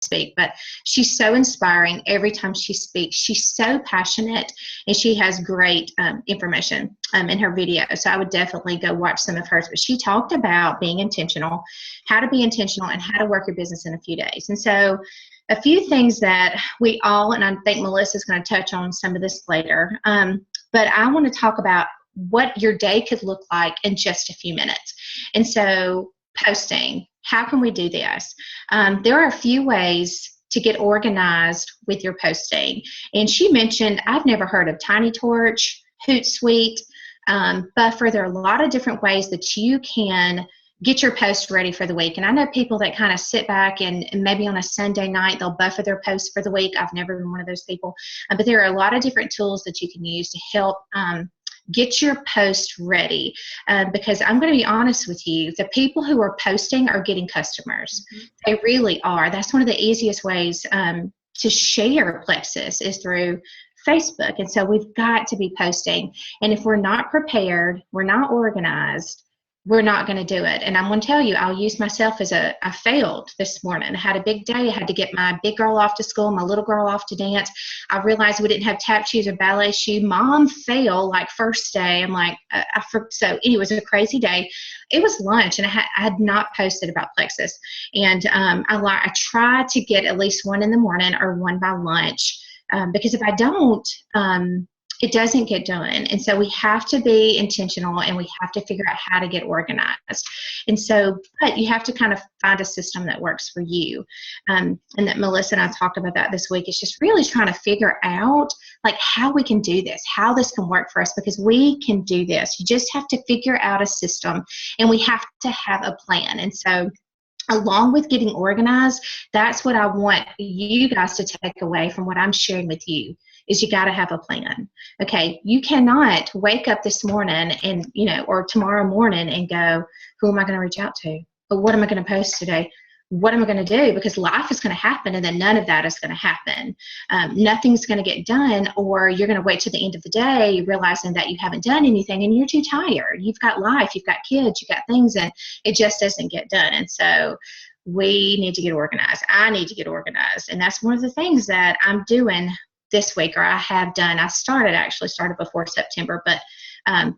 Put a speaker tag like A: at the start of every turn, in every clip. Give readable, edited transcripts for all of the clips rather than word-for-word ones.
A: speak, but she's so inspiring every time she speaks. She's so passionate, and she has great information in her video. So I would definitely go watch some of hers. But she talked about being intentional, how to be intentional, and how to work your business in a few days. And so a few things that we all, and I think Melissa's going to touch on some of this later, but I want to talk about what your day could look like in just a few minutes. And so posting, how can we do this? There are a few ways to get organized with your posting. And she mentioned, I've never heard of Tiny Torch, Hootsuite, Buffer. There are a lot of different ways that you can get your post ready for the week. And I know people that kind of sit back and maybe on a Sunday night, they'll buffer their posts for the week. I've never been one of those people. But there are a lot of different tools that you can use to help get your post ready, because I'm going to be honest with you, the people who are posting are getting customers. Mm-hmm. They really are. That's one of the easiest ways to share Plexus is through Facebook. And so we've got to be posting. And if we're not prepared, we're not organized, we're not going to do it. And I'm going to tell you, I'll use myself as I failed this morning. I had a big day. I had to get my big girl off to school, my little girl off to dance. I realized we didn't have tap shoes or ballet shoe. Mom failed like first day. I'm like, so it was a crazy day. It was lunch, and I had not posted about Plexus. And I try to get at least one in the morning or one by lunch, because if I don't, it doesn't get done. And so we have to be intentional, and we have to figure out how to get organized. And so, but you have to kind of find a system that works for you. And that Melissa and I talked about that this week. It's just really trying to figure out like how we can do this, how this can work for us, because we can do this. You just have to figure out a system, and we have to have a plan. And so along with getting organized, that's what I want you guys to take away from what I'm sharing with you. Is you got to have a plan. Okay, you cannot wake up this morning and, or tomorrow morning and go, who am I going to reach out to? But what am I going to post today? What am I going to do? Because life is going to happen, and then none of that is going to happen. Nothing's going to get done, or you're going to wait till the end of the day realizing that you haven't done anything and you're too tired. You've got life, you've got kids, you've got things, and it just doesn't get done. And so we need to get organized. I need to get organized. And that's one of the things that I'm doing this week, or I have done. I started before September, but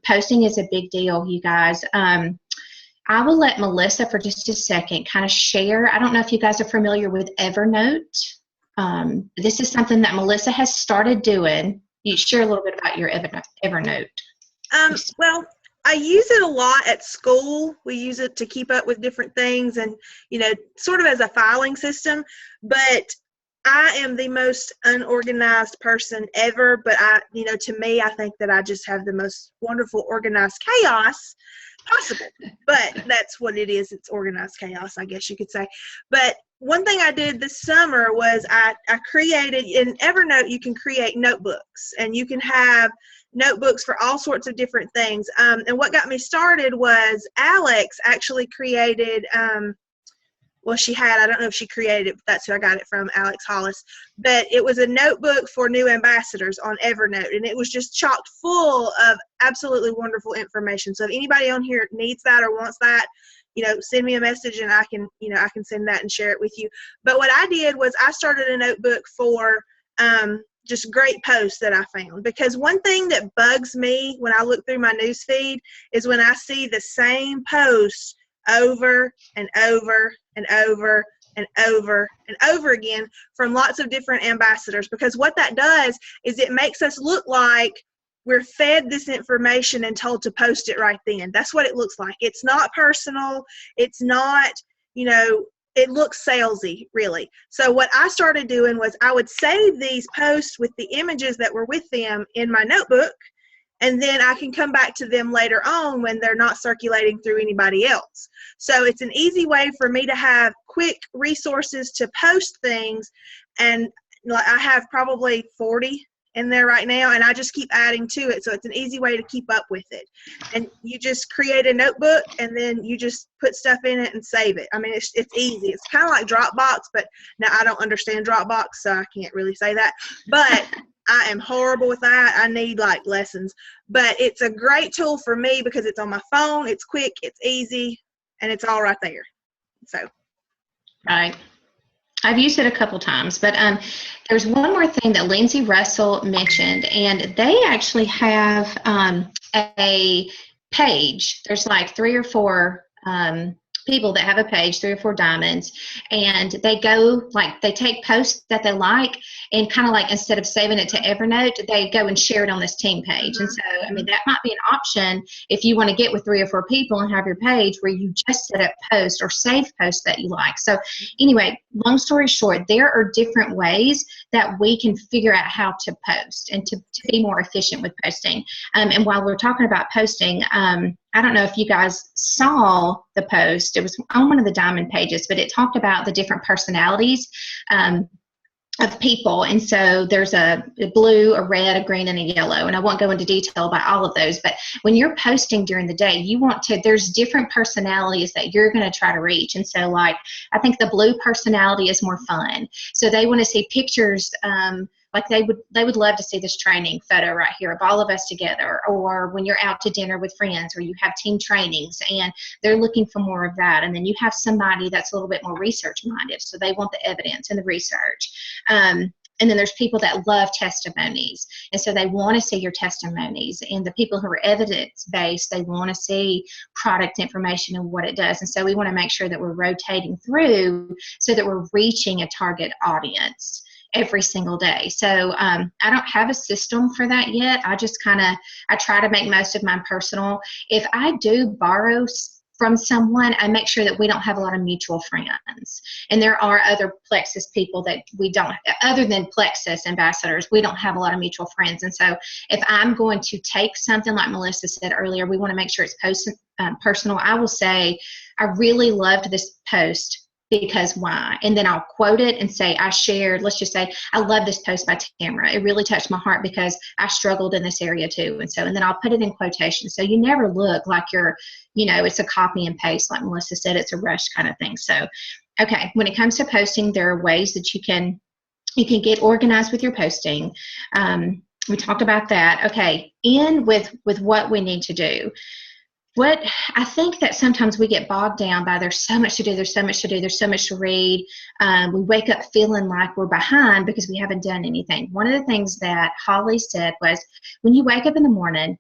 A: posting is a big deal, you guys. I will let Melissa for just a second kind of share. I don't know if you guys are familiar with Evernote. This is something that Melissa has started doing. You share a little bit about your Evernote.
B: Well, I use it a lot at school. We use it to keep up with different things and, sort of as a filing system. But I am the most unorganized person ever, but to me, I think that I just have the most wonderful organized chaos possible. But that's what it is. It's organized chaos, I guess you could say. But one thing I did this summer was I created, in Evernote, you can create notebooks, and you can have notebooks for all sorts of different things. And what got me started was Alex actually created, I don't know if she created it, but that's who I got it from, Alex Hollis. But it was a notebook for new ambassadors on Evernote, and it was just chocked full of absolutely wonderful information. So if anybody on here needs that or wants that, send me a message, and I can send that and share it with you. But what I did was I started a notebook for just great posts that I found. Because one thing that bugs me when I look through my news feed is when I see the same post over and over and over and over and over again from lots of different ambassadors. Because what that does is it makes us look like we're fed this information and told to post it right then. That's what it looks like. It's not personal. It's not, it looks salesy, really. So what I started doing was I would save these posts with the images that were with them in my notebook, and then I can come back to them later on when they're not circulating through anybody else. So it's an easy way for me to have quick resources to post things. And I have probably 40 in there right now, and I just keep adding to it. So it's an easy way to keep up with it. And you just create a notebook, and then you just put stuff in it and save it. I mean, it's easy. It's kind of like Dropbox, but now I don't understand Dropbox, so I can't really say that. But I am horrible with that. I need lessons. But it's a great tool for me because it's on my phone. It's quick. It's easy. And it's all right there. So.
A: Right. I've used it a couple times, but there's one more thing that Lindsay Russell mentioned, and they actually have a page. There's like 3 or 4 people that have a page, 3 or 4 diamonds, and they go, like, they take posts that they like, and kind of like, instead of saving it to Evernote, they go and share it on this team page. And so, I mean, that might be an option if you want to get with 3 or 4 people and have your page where you just set up posts or save posts that you like. So anyway, long story short, there are different ways that we can figure out how to post and to be more efficient with posting. And while we're talking about posting, I don't know if you guys saw the post. It was on one of the diamond pages, but it talked about the different personalities of people. And so there's a blue, a red, a green, and a yellow. And I won't go into detail about all of those, but when you're posting during the day, you want to, there's different personalities that you're going to try to reach. And so, like, I think the blue personality is more fun. So they want to see pictures, like they would love to see this training photo right here of all of us together, or when you're out to dinner with friends, or you have team trainings, and they're looking for more of that. And then you have somebody that's a little bit more research minded, so they want the evidence and the research. And then there's people that love testimonies, and so they want to see your testimonies. And the people who are evidence-based, they want to see product information and what it does. And so we want to make sure that we're rotating through so that we're reaching a target audience every single day. So I don't have a system for that yet. I just I try to make most of mine personal. If I do borrow from someone, I make sure that we don't have a lot of mutual friends. And there are other Plexus people that we don't, other than Plexus ambassadors, we don't have a lot of mutual friends. And so if I'm going to take something, like Melissa said earlier, we want to make sure it's personal. I will say, I really loved this post because why? And then I'll quote it and say, I shared, let's just say, I love this post by Tamara. It really touched my heart because I struggled in this area too. And so, and then I'll put it in quotation. So you never look like you're, it's a copy and paste, like Melissa said, it's a rush kind of thing. So, okay, when it comes to posting, there are ways that you can get organized with your posting. We talked about that. Okay, in with what we need to do. What I think that sometimes we get bogged down by, there's so much to do, there's so much to do, there's so much to read. We wake up feeling like we're behind because we haven't done anything. One of the things that Holly said was, when you wake up in the morning,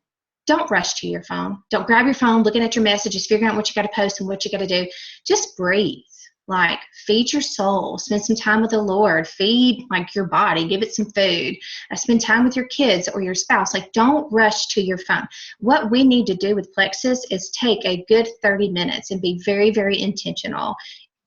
A: don't rush to your phone. Don't grab your phone, looking at your messages, figuring out what you got to post and what you got to do. Just breathe. Like, feed your soul, spend some time with the Lord, feed like your body, give it some food, spend time with your kids or your spouse. Like, don't rush to your phone. What we need to do with Plexus is take a good 30 minutes and be very, very intentional.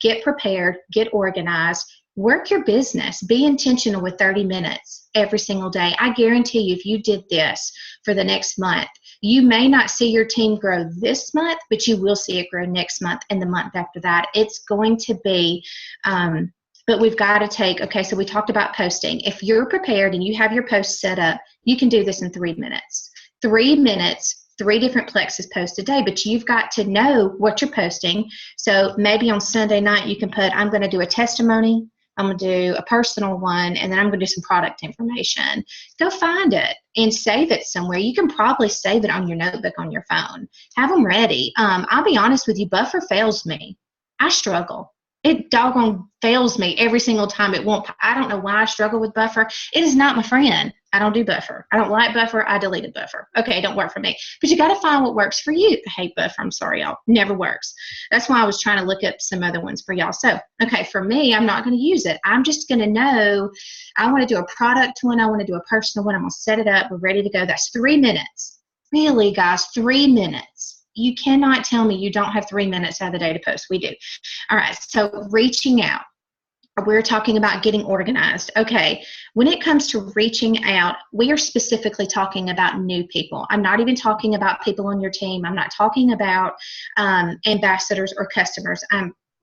A: Get prepared, get organized, work your business, be intentional with 30 minutes every single day. I guarantee you, if you did this for the next month, you may not see your team grow this month, but you will see it grow next month and the month after that. It's going to be, but we've got to take, okay, so we talked about posting. If you're prepared and you have your post set up, you can do this in 3 minutes. 3 minutes, 3 different Plexus posts a day, but you've got to know what you're posting. So maybe on Sunday night, you can put, I'm going to do a testimony, I'm going to do a personal one, and then I'm going to do some product information. Go find it and save it somewhere. You can probably save it on your notebook on your phone. Have them ready. I'll be honest with you, Buffer fails me. I struggle. It doggone fails me every single time. It won't. I don't know why I struggle with Buffer. It is not my friend. I don't do Buffer. I don't like Buffer. I deleted Buffer. Okay, it don't work for me. But you got to find what works for you. I hate Buffer. I'm sorry, y'all. Never works. That's why I was trying to look up some other ones for y'all. So, okay, for me, I'm not going to use it. I'm just going to know I want to do a product one. I want to do a personal one. I'm going to set it up. We're ready to go. That's 3 minutes. Really, guys, 3 minutes. You cannot tell me you don't have 3 minutes out of the day to post. We do. All right, so reaching out. We're talking about getting organized. Okay, when it comes to reaching out, we are specifically talking about new people. I'm not even talking about people on your team. I'm not talking about ambassadors or customers.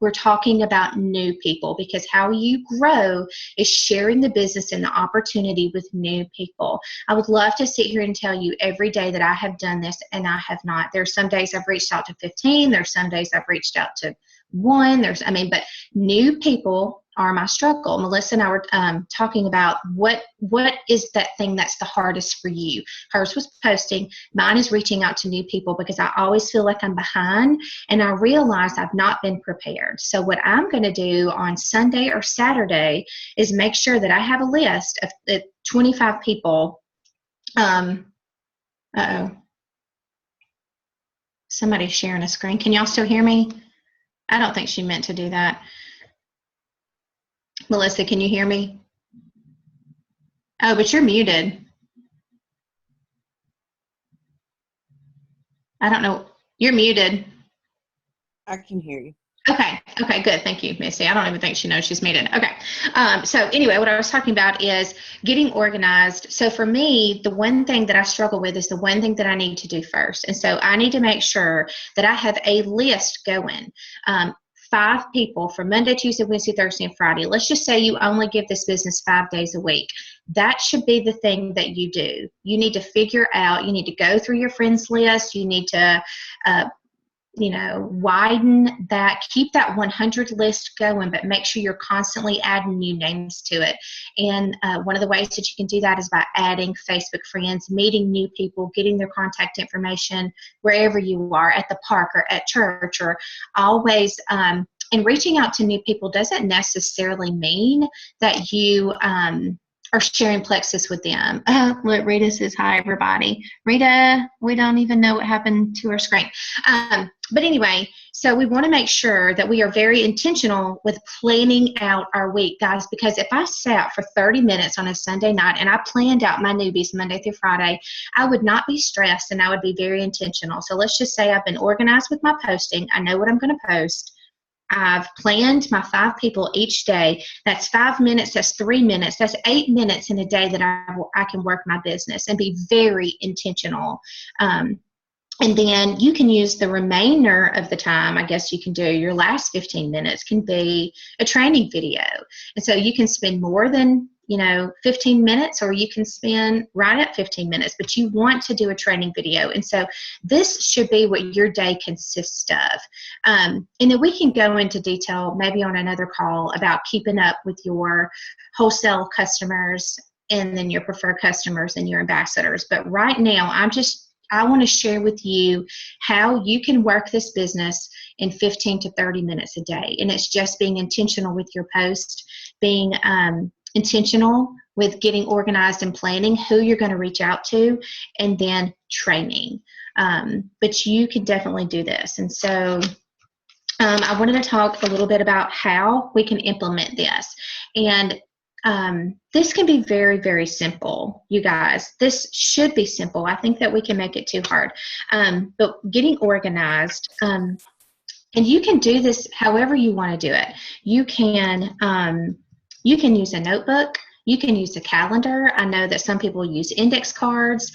A: We're talking about new people, because how you grow is sharing the business and the opportunity with new people. I would love to sit here and tell you every day that I have done this, and I have not. There's some days I've reached out to 15. There's some days I've reached out to 1. But new people are my struggle. Melissa and I were talking about what is that thing that's the hardest for you. Hers was posting. Mine is reaching out to new people because I always feel like I'm behind, and I realize I've not been prepared. So what I'm going to do on Sunday or Saturday is make sure that I have a list of 25 people. Uh-oh. Somebody's sharing a screen. Can y'all still hear me? I don't think she meant to do that. Melissa, can you hear me? Oh, but you're muted. I don't know. You're muted.
C: I can hear you.
A: Okay, good. Thank you, Missy. I don't even think she knows she's muted. Okay. So anyway, what I was talking about is getting organized. So for me, the one thing that I struggle with is the one thing that I need to do first. And so I need to make sure that I have a list going. 5 people for Monday, Tuesday, Wednesday, Thursday, and Friday. Let's just say you only give this business 5 days a week. That should be the thing that you do. You need to figure out, you need to go through your friends list. You need to, widen that, keep that 100 list going, but make sure you're constantly adding new names to it. And one of the ways that you can do that is by adding Facebook friends, meeting new people, getting their contact information wherever you are, at the park or at church, or always, and reaching out to new people doesn't necessarily mean that you are sharing plexus with them. Look, Rita says, hi, everybody. Rita, we don't even know what happened to her screen. But anyway, so we want to make sure that we are very intentional with planning out our week, guys, because if I sat for 30 minutes on a Sunday night and I planned out my newbies Monday through Friday, I would not be stressed and I would be very intentional. So let's just say I've been organized with my posting. I know what I'm going to post. I've planned my 5 people each day. That's 5 minutes. That's 3 minutes. That's 8 minutes in a day that I can work my business and be very intentional. And then you can use the remainder of the time. I guess you can do your last 15 minutes can be a training video. And so you can spend more than 15 minutes, or you can spend right at 15 minutes, but you want to do a training video. And so this should be what your day consists of. And then we can go into detail maybe on another call about keeping up with your wholesale customers and then your preferred customers and your ambassadors. But right now, I want to share with you how you can work this business in 15 to 30 minutes a day. And it's just being intentional with your post, being intentional with getting organized and planning who you're going to reach out to, and then training. But you can definitely do this. And so I wanted to talk a little bit about how we can implement this. And this can be very, very simple, you guys. This should be simple. I think that we can make it too hard. But getting organized, and you can do this however you want to do it. You can use a notebook. You can use a calendar. I know that some people use index cards,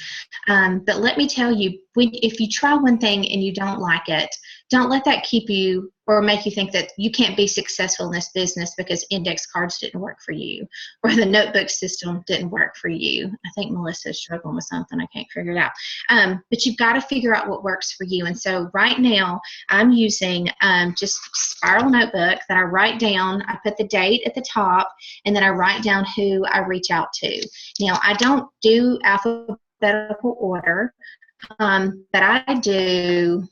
A: but let me tell you, if you try one thing and you don't like it, don't let that keep you or make you think that you can't be successful in this business because index cards didn't work for you or the notebook system didn't work for you. I think Melissa's struggling with something. I can't figure it out. But you've got to figure out what works for you. And so right now I'm using just spiral notebook that I write down. I put the date at the top, and then I write down who I reach out to. Now, I don't do alphabetical order, but I do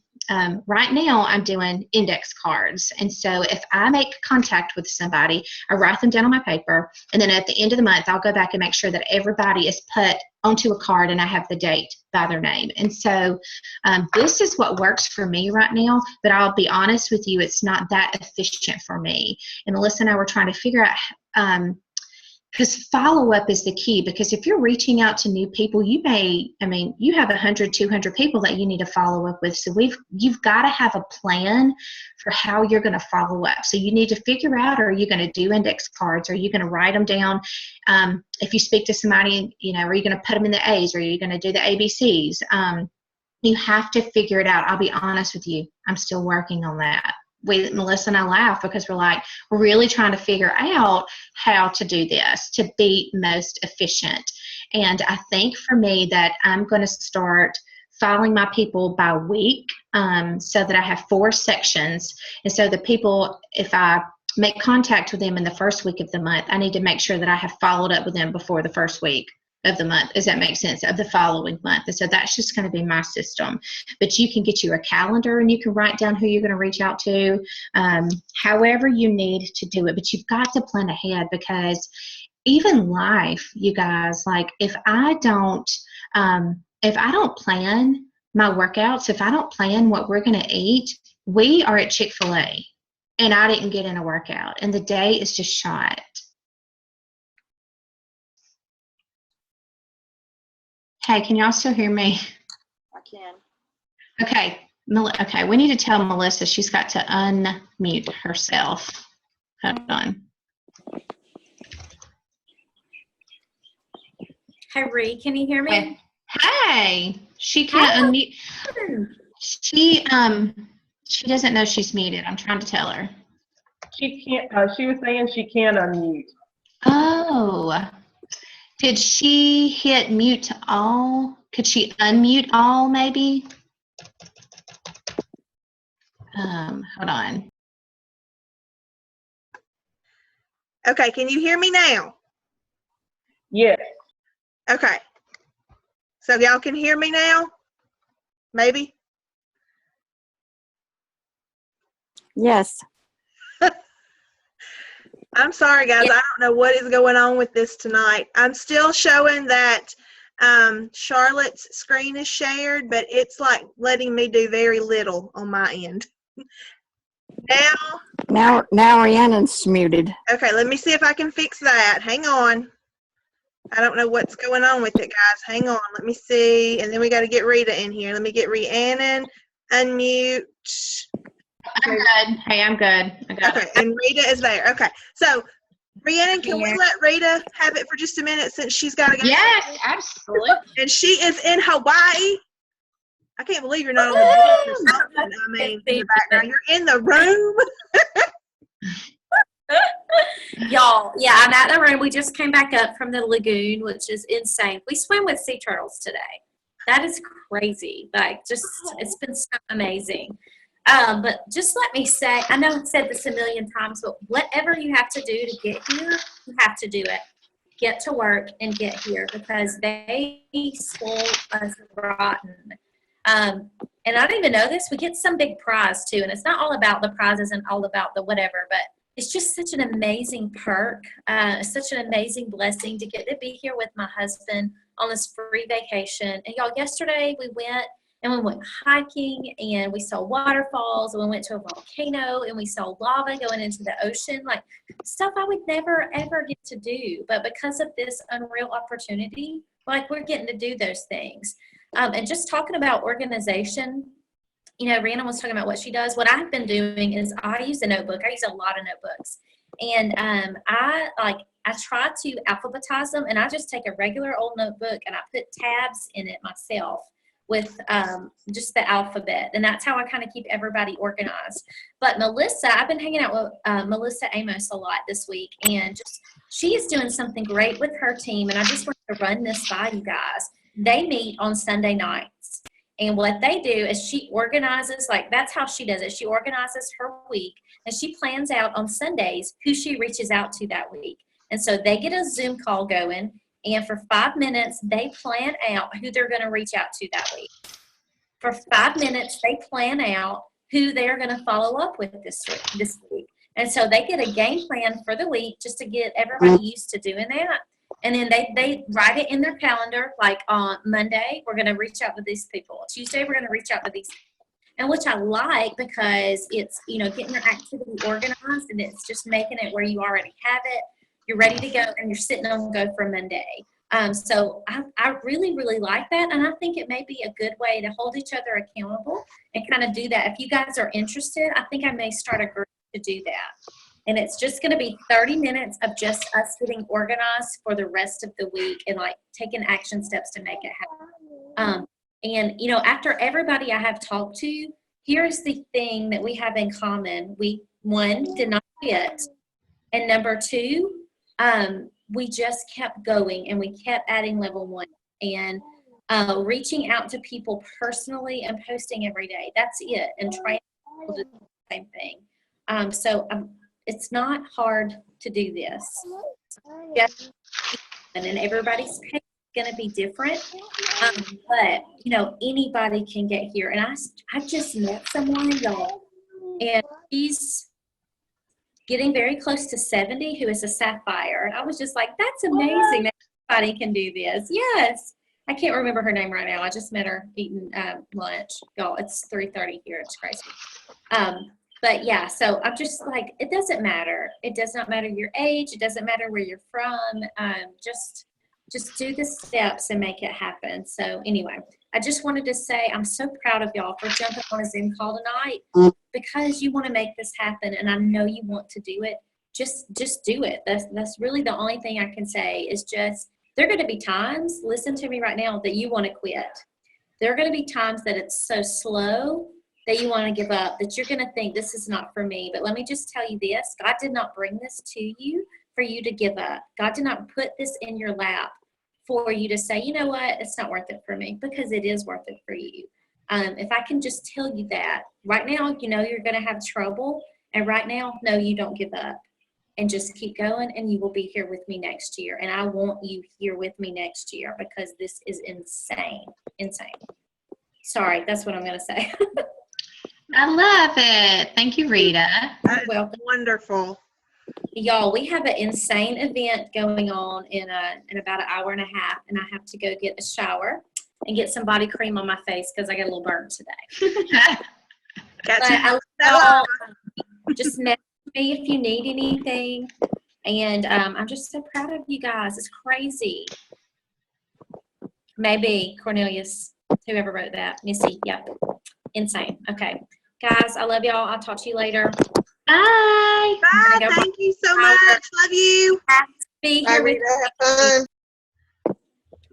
A: right now I'm doing index cards. And so if I make contact with somebody, I write them down on my paper, and then at the end of the month I'll go back and make sure that everybody is put onto a card and I have the date by their name. And so this is what works for me right now, but I'll be honest with you, it's not that efficient for me. And Melissa and I were trying to figure out because follow-up is the key, because if you're reaching out to new people, you have 100, 200 people that you need to follow up with. So you've got to have a plan for how you're going to follow up. So you need to figure out, are you going to do index cards? Are you going to write them down? If you speak to somebody, are you going to put them in the A's? Or are you going to do the ABCs? You have to figure it out. I'll be honest with you. I'm still working on that. Melissa and I laugh because we're really trying to figure out how to do this to be most efficient. And I think for me that I'm going to start filing my people by week so that I have 4 sections. And so the people, if I make contact with them in the first week of the month, I need to make sure that I have followed up with them before the first week of the month. Does that make sense? Of the following month. And so that's just going to be my system. But you can get you a calendar and you can write down who you're going to reach out to, however you need to do it. But you've got to plan ahead, because even life, you guys, like if I don't plan my workouts, if I don't plan what we're going to eat, we are at Chick-fil-A and I didn't get in a workout and the day is just shot. Hey, can y'all still hear me?
B: I can.
A: Okay. Okay, we need to tell Melissa she's got to unmute herself. Hold on.
D: Hi, Ree, can you hear me?
A: Hey, she can't unmute. She doesn't know she's muted. I'm trying to tell her.
E: She can't. She was saying she can't unmute.
A: Oh, did she hit mute all? Could she unmute all maybe? Hold on.
B: Okay, can you hear me now?
E: Yes.
B: Okay. So y'all can hear me now? Maybe?
F: Yes.
B: I'm sorry, guys. I don't know what is going on with this tonight. I'm still showing that Charlotte's screen is shared, but it's like letting me do very little on my end.
F: Now Rhiannon's muted.
B: Okay, let me see if I can fix that. Hang on. I don't know what's going on with it, guys. Hang on. Let me see. And then we got to get Rita in here. Let me get Rhiannon. Unmute.
A: I'm good. Hey, I'm good. I got
B: Okay, and Rita is there. Okay, so Rhiannon, can we let Rita have it for just a minute since she's got to go?
A: Yes, absolutely.
B: And she is in Hawaii. I can't believe you're not on the beach or something. I mean, in the background, you're in the room.
D: Y'all, yeah, I'm at the room. We just came back up from the lagoon, which is insane. We swam with sea turtles today. That is crazy. Like, just, it's been so amazing. But just let me say, I know I've said this a million times, but whatever you have to do to get here, you have to do it. Get to work and get here, because they spoil us rotten. And I didn't even know this. We get some big prize too, and it's not all about the prizes and all about the whatever, but it's just such an amazing perk, such an amazing blessing to get to be here with my husband on this free vacation. And y'all, yesterday we went hiking and we saw waterfalls, and we went to a volcano and we saw lava going into the ocean, like stuff I would never ever get to do. But because of this unreal opportunity, like, we're getting to do those things. And just talking about organization, you know, Rhiannon was talking about what she does. What I've been doing is I use a notebook. I use a lot of notebooks. And I try to alphabetize them, and I just take a regular old notebook and I put tabs in it myself with just the alphabet. And that's how I kind of keep everybody organized. But Melissa, I've been hanging out with Melissa Amos a lot this week, and just she is doing something great with her team. And I just want to run this by you guys. They meet on Sunday nights. And what they do is she organizes, like, that's how she does it. She organizes her week, and she plans out on Sundays who she reaches out to that week. And so they get a Zoom call going, and for 5 minutes, they plan out who they're going to reach out to that week. For 5 minutes, they plan out who they're going to follow up with this week. And so they get a game plan for the week just to get everybody used to doing that. And then they write it in their calendar, like on Monday, we're going to reach out to these people. Tuesday, we're going to reach out to these people. And which I like, because it's, you know, getting your activity organized, and it's just making it where you already have it. You're ready to go, and you're sitting on go for Monday. So I really, really like that. And I think it may be a good way to hold each other accountable and kind of do that. If you guys are interested, I think I may start a group to do that. And it's just going to be 30 minutes of just us getting organized for the rest of the week and, like, taking action steps to make it happen. And, you know, after everybody I have talked to, here's the thing that we have in common. We, one, did not quit. And number two, we just kept going, and we kept adding level one and reaching out to people personally and posting every day. That's it. And trying to do the same thing. So it's not hard to do this. Just, and then everybody's pace is going to be different. But, you know, anybody can get here. And I just met someone, y'all, and she's getting very close to 70 who is a sapphire. And I was just like, that's amazing that anybody can do this. Yes. I can't remember her name right now. I just met her eating lunch. Y'all, it's 3:30 here. It's crazy. But yeah, so I'm just like, it doesn't matter. It does not matter your age. It doesn't matter where you're from. Just do the steps and make it happen. So anyway, I just wanted to say I'm so proud of y'all for jumping on a Zoom call tonight because you want to make this happen, and I know you want to do it. Just do it. That's really the only thing I can say is just, there are going to be times, listen to me right now, that you want to quit. There are going to be times that it's so slow that you want to give up, that you're going to think this is not for me. But let me just tell you this, God did not bring this to you for you to give up. God did not put this in your lap for you to say, you know what, it's not worth it for me, because it is worth it for you. If I can just tell you that, right now, you know you're going to have trouble. And right now, no, you don't give up. And just keep going, and you will be here with me next year. And I want you here with me next year because this is insane. Insane. Sorry, that's what I'm going to say.
A: I love it. Thank you, Rita.
B: That is
D: Welcome.
B: wonderful.
D: Y'all, we have an insane event going on in about an hour and a half, and I have to go get a shower and get some body cream on my face because I got a little burnt today.
B: Got
D: But I love y'all. Just message me if you need anything. And I'm just so proud of you guys. It's crazy. Maybe Cornelius, whoever wrote that. Missy, yep. Insane. Okay. Guys, I love y'all. I'll talk to you later.
A: Bye.
B: Bye.
D: Go
B: Thank you so much. Love you.
D: Be
C: Bye,
D: here with
C: Rita. Have fun.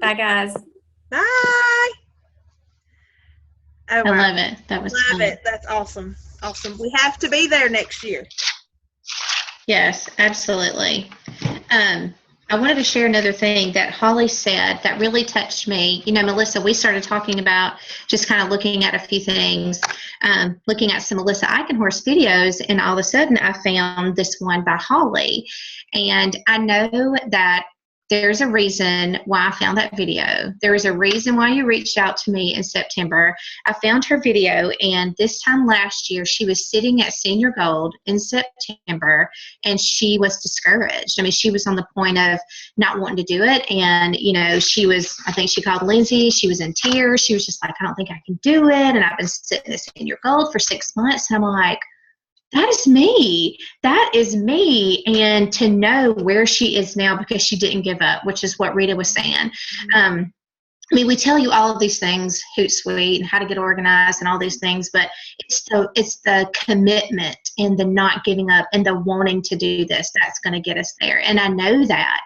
D: Bye, guys.
B: Bye. Oh,
A: I
B: wow.
A: love it. That was
B: Love
A: fun.
B: it. That's awesome. Awesome. We have to be there next year.
A: Yes, absolutely. I wanted to share another thing that Holly said that really touched me. You know, Melissa, we started talking about just kind of looking at a few things, looking at some Melissa Eichenhorst videos, and all of a sudden I found this one by Holly. And I know that there's a reason why I found that video. There was a reason why you reached out to me in September. I found her video, and this time last year, she was sitting at Senior Gold in September, and she was discouraged. I mean, she was on the point of not wanting to do it, and, you know, I think she called Lindsay. She was in tears. She was just like, I don't think I can do it, and I've been sitting at Senior Gold for 6 months, and I'm like, that is me. That is me. And to know where she is now because she didn't give up, which is what Rita was saying. I mean, we tell you all of these things, Hootsuite, and how to get organized and all these things, but it's the commitment and the not giving up and the wanting to do this that's going to get us there. And I know that.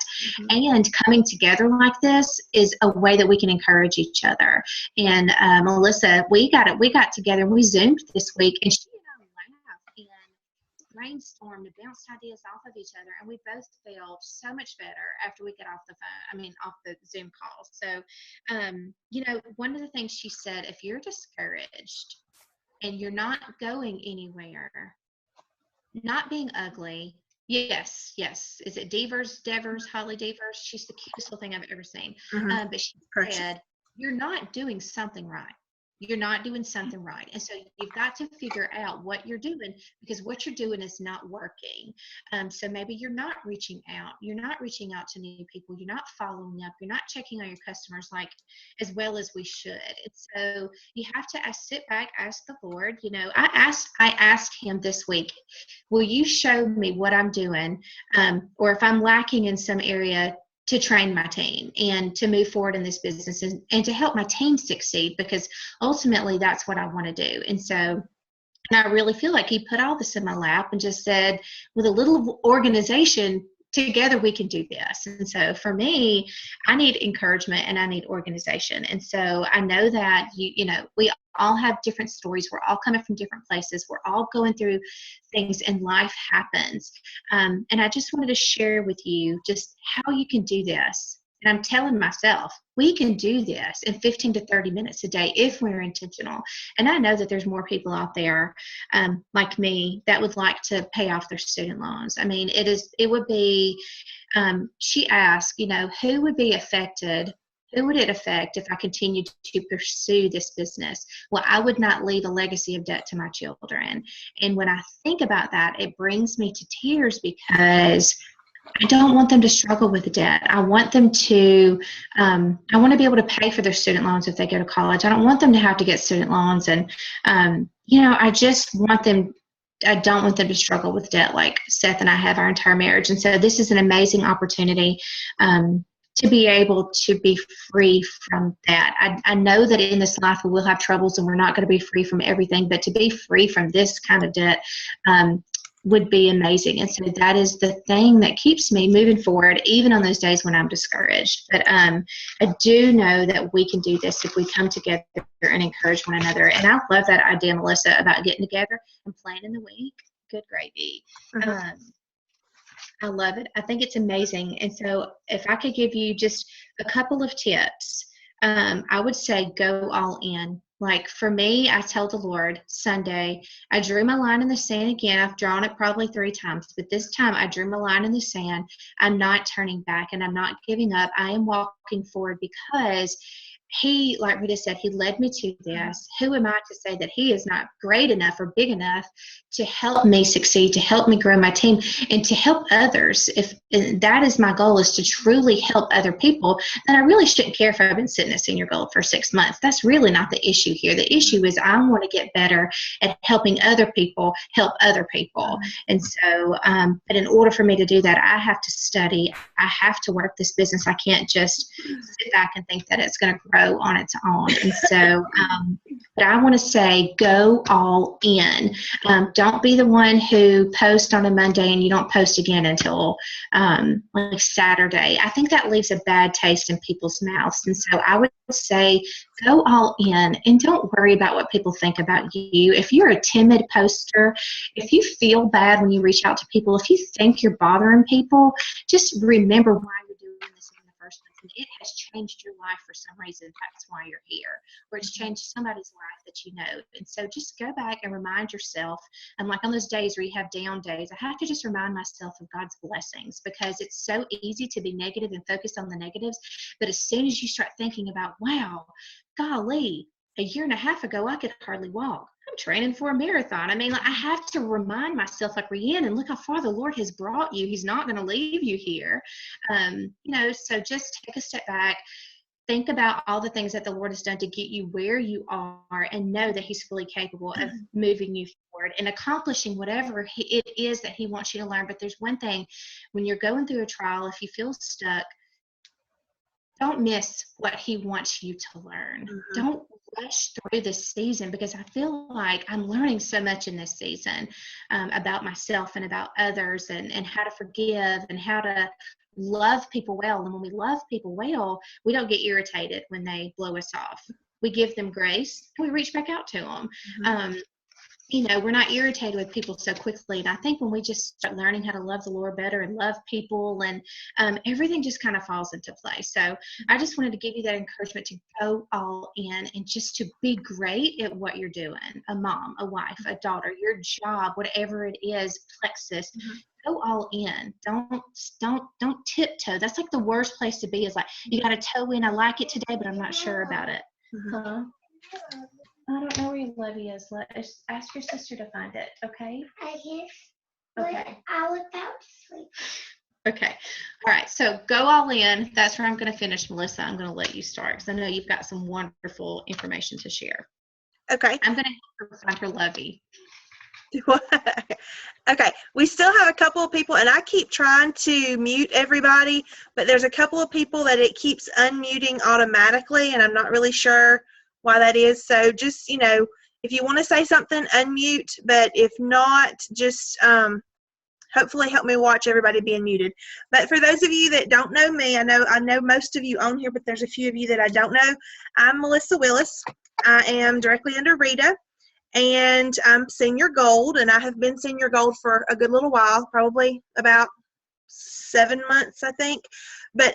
A: And coming together like this is a way that we can encourage each other. And Melissa, we got together and we Zoomed this week, and she and brainstormed and bounced ideas off of each other, and we both felt so much better after we got off the Zoom call. So you know, one of the things she said, if you're discouraged and you're not going anywhere, not being ugly, yes, is it Devers, Holly Devers? She's the cutest little thing I've ever seen. But she said, you're not doing something right. You're not doing something right. And so you've got to figure out what you're doing, because what you're doing is not working. So maybe you're not reaching out. You're not reaching out to new people. You're not following up. You're not checking on your customers like as well as we should. And so you have to sit back, ask the Lord. You know, I asked him this week, will you show me what I'm doing? Or if I'm lacking in some area, to train my team and to move forward in this business and to help my team succeed, because ultimately that's what I want to do. And so, and I really feel like he put all this in my lap and just said, with a little organization, together we can do this. And so for me, I need encouragement and I need organization. And so I know that you know, we all have different stories. We're all coming from different places. We're all going through things, and life happens. And I just wanted to share with you just how you can do this. And I'm telling myself, we can do this in 15 to 30 minutes a day if we're intentional. And I know that there's more people out there like me that would like to pay off their student loans. I mean, it would be, she asked, who would be affected? Who would it affect if I continued to pursue this business? Well, I would not leave a legacy of debt to my children. And when I think about that, it brings me to tears because I don't want them to struggle with the debt. I want them to, I want to be able to pay for their student loans if they go to college. I don't want them to have to get student loans. And, I just want them, I don't want them to struggle with debt like Seth and I have our entire marriage. And so this is an amazing opportunity to be able to be free from that. I know that in this life we will have troubles and we're not going to be free from everything, but to be free from this kind of debt would be amazing. And so that is the thing that keeps me moving forward, even on those days when I'm discouraged. But I do know that we can do this if we come together and encourage one another. And I love that idea, Melissa, about getting together and planning the week. Good gravy. I love it. I think it's amazing. And so if I could give you just a couple of tips, I would say go all in. Like for me, I tell the Lord Sunday, I drew my line in the sand again. I've drawn it probably 3 times, but this time I drew my line in the sand. I'm not turning back and I'm not giving up. I am walking forward because he, like Rita said, he led me to this. Who am I to say that he is not great enough or big enough to help me succeed, to help me grow my team, and to help others? If that is my goal, is to truly help other people, then I really shouldn't care if I've been sitting at senior goal for 6 months. That's really not the issue here. The issue is I want to get better at helping other people help other people. And so, but in order for me to do that, I have to study. I have to work this business. I can't just sit back and think that it's going to grow on its own. And so, but I want to say, go all in. Don't be the one who posts on a Monday and you don't post again until like Saturday. I think that leaves a bad taste in people's mouths. And so I would say, go all in and don't worry about what people think about you. If you're a timid poster, if you feel bad when you reach out to people, if you think you're bothering people, just remember why you're doing this in the first place. And it has changed your life for some reason. That's why you're here. Or it's changed somebody's life that you know. And so just go back and remind yourself. And like on those days where you have down days, I have to just remind myself of God's blessings, because it's so easy to be negative and focus on the negatives. But as soon as you start thinking about, wow, golly, a year and a half ago, I could hardly walk. I'm training for a marathon. I mean, I have to remind myself, like Rianne, and look how far the Lord has brought you. He's not going to leave you here. So just take a step back. Think about all the things that the Lord has done to get you where you are, and know that He's fully capable of moving you forward and accomplishing whatever it is that He wants you to learn. But there's one thing, when you're going through a trial, if you feel stuck, don't miss what He wants you to learn. Don't rush through this season, because I feel like I'm learning so much in this season about myself and about others, and how to forgive and how to love people well. And when we love people well, we don't get irritated when they blow us off. We give them grace and we reach back out to them. We're not irritated with people so quickly. And I think when we just start learning how to love the Lord better and love people, and everything just kind of falls into place. So I just wanted to give you that encouragement to go all in and just to be great at what you're doing. A mom, a wife, a daughter, your job, whatever it is, plexus. Go all in. Don't tiptoe. That's like the worst place to be, is like, you got to toe in. I like it today, but I'm not sure about it. Huh? I don't know where your levy is. Let's ask your sister to find it, okay?
C: I guess.
A: Okay.
C: I was about to sleep.
A: Okay. All right. So go all in. That's where I'm going to finish, Melissa. I'm going to let you start, because I know you've got some wonderful information to share.
B: Okay.
A: I'm going to help her find her levy.
B: Okay, we still have a couple of people, and I keep trying to mute everybody, but there's a couple of people that it keeps unmuting automatically, and I'm not really sure why that is. So just, if you want to say something, unmute, but if not, just hopefully help me watch everybody being muted. But for those of you that don't know me, I know most of you on here, but there's a few of you that I don't know. I'm Melissa Willis. I am directly under Rita. And I'm senior gold, and I have been senior gold for a good little while, probably about 7 months, I think. But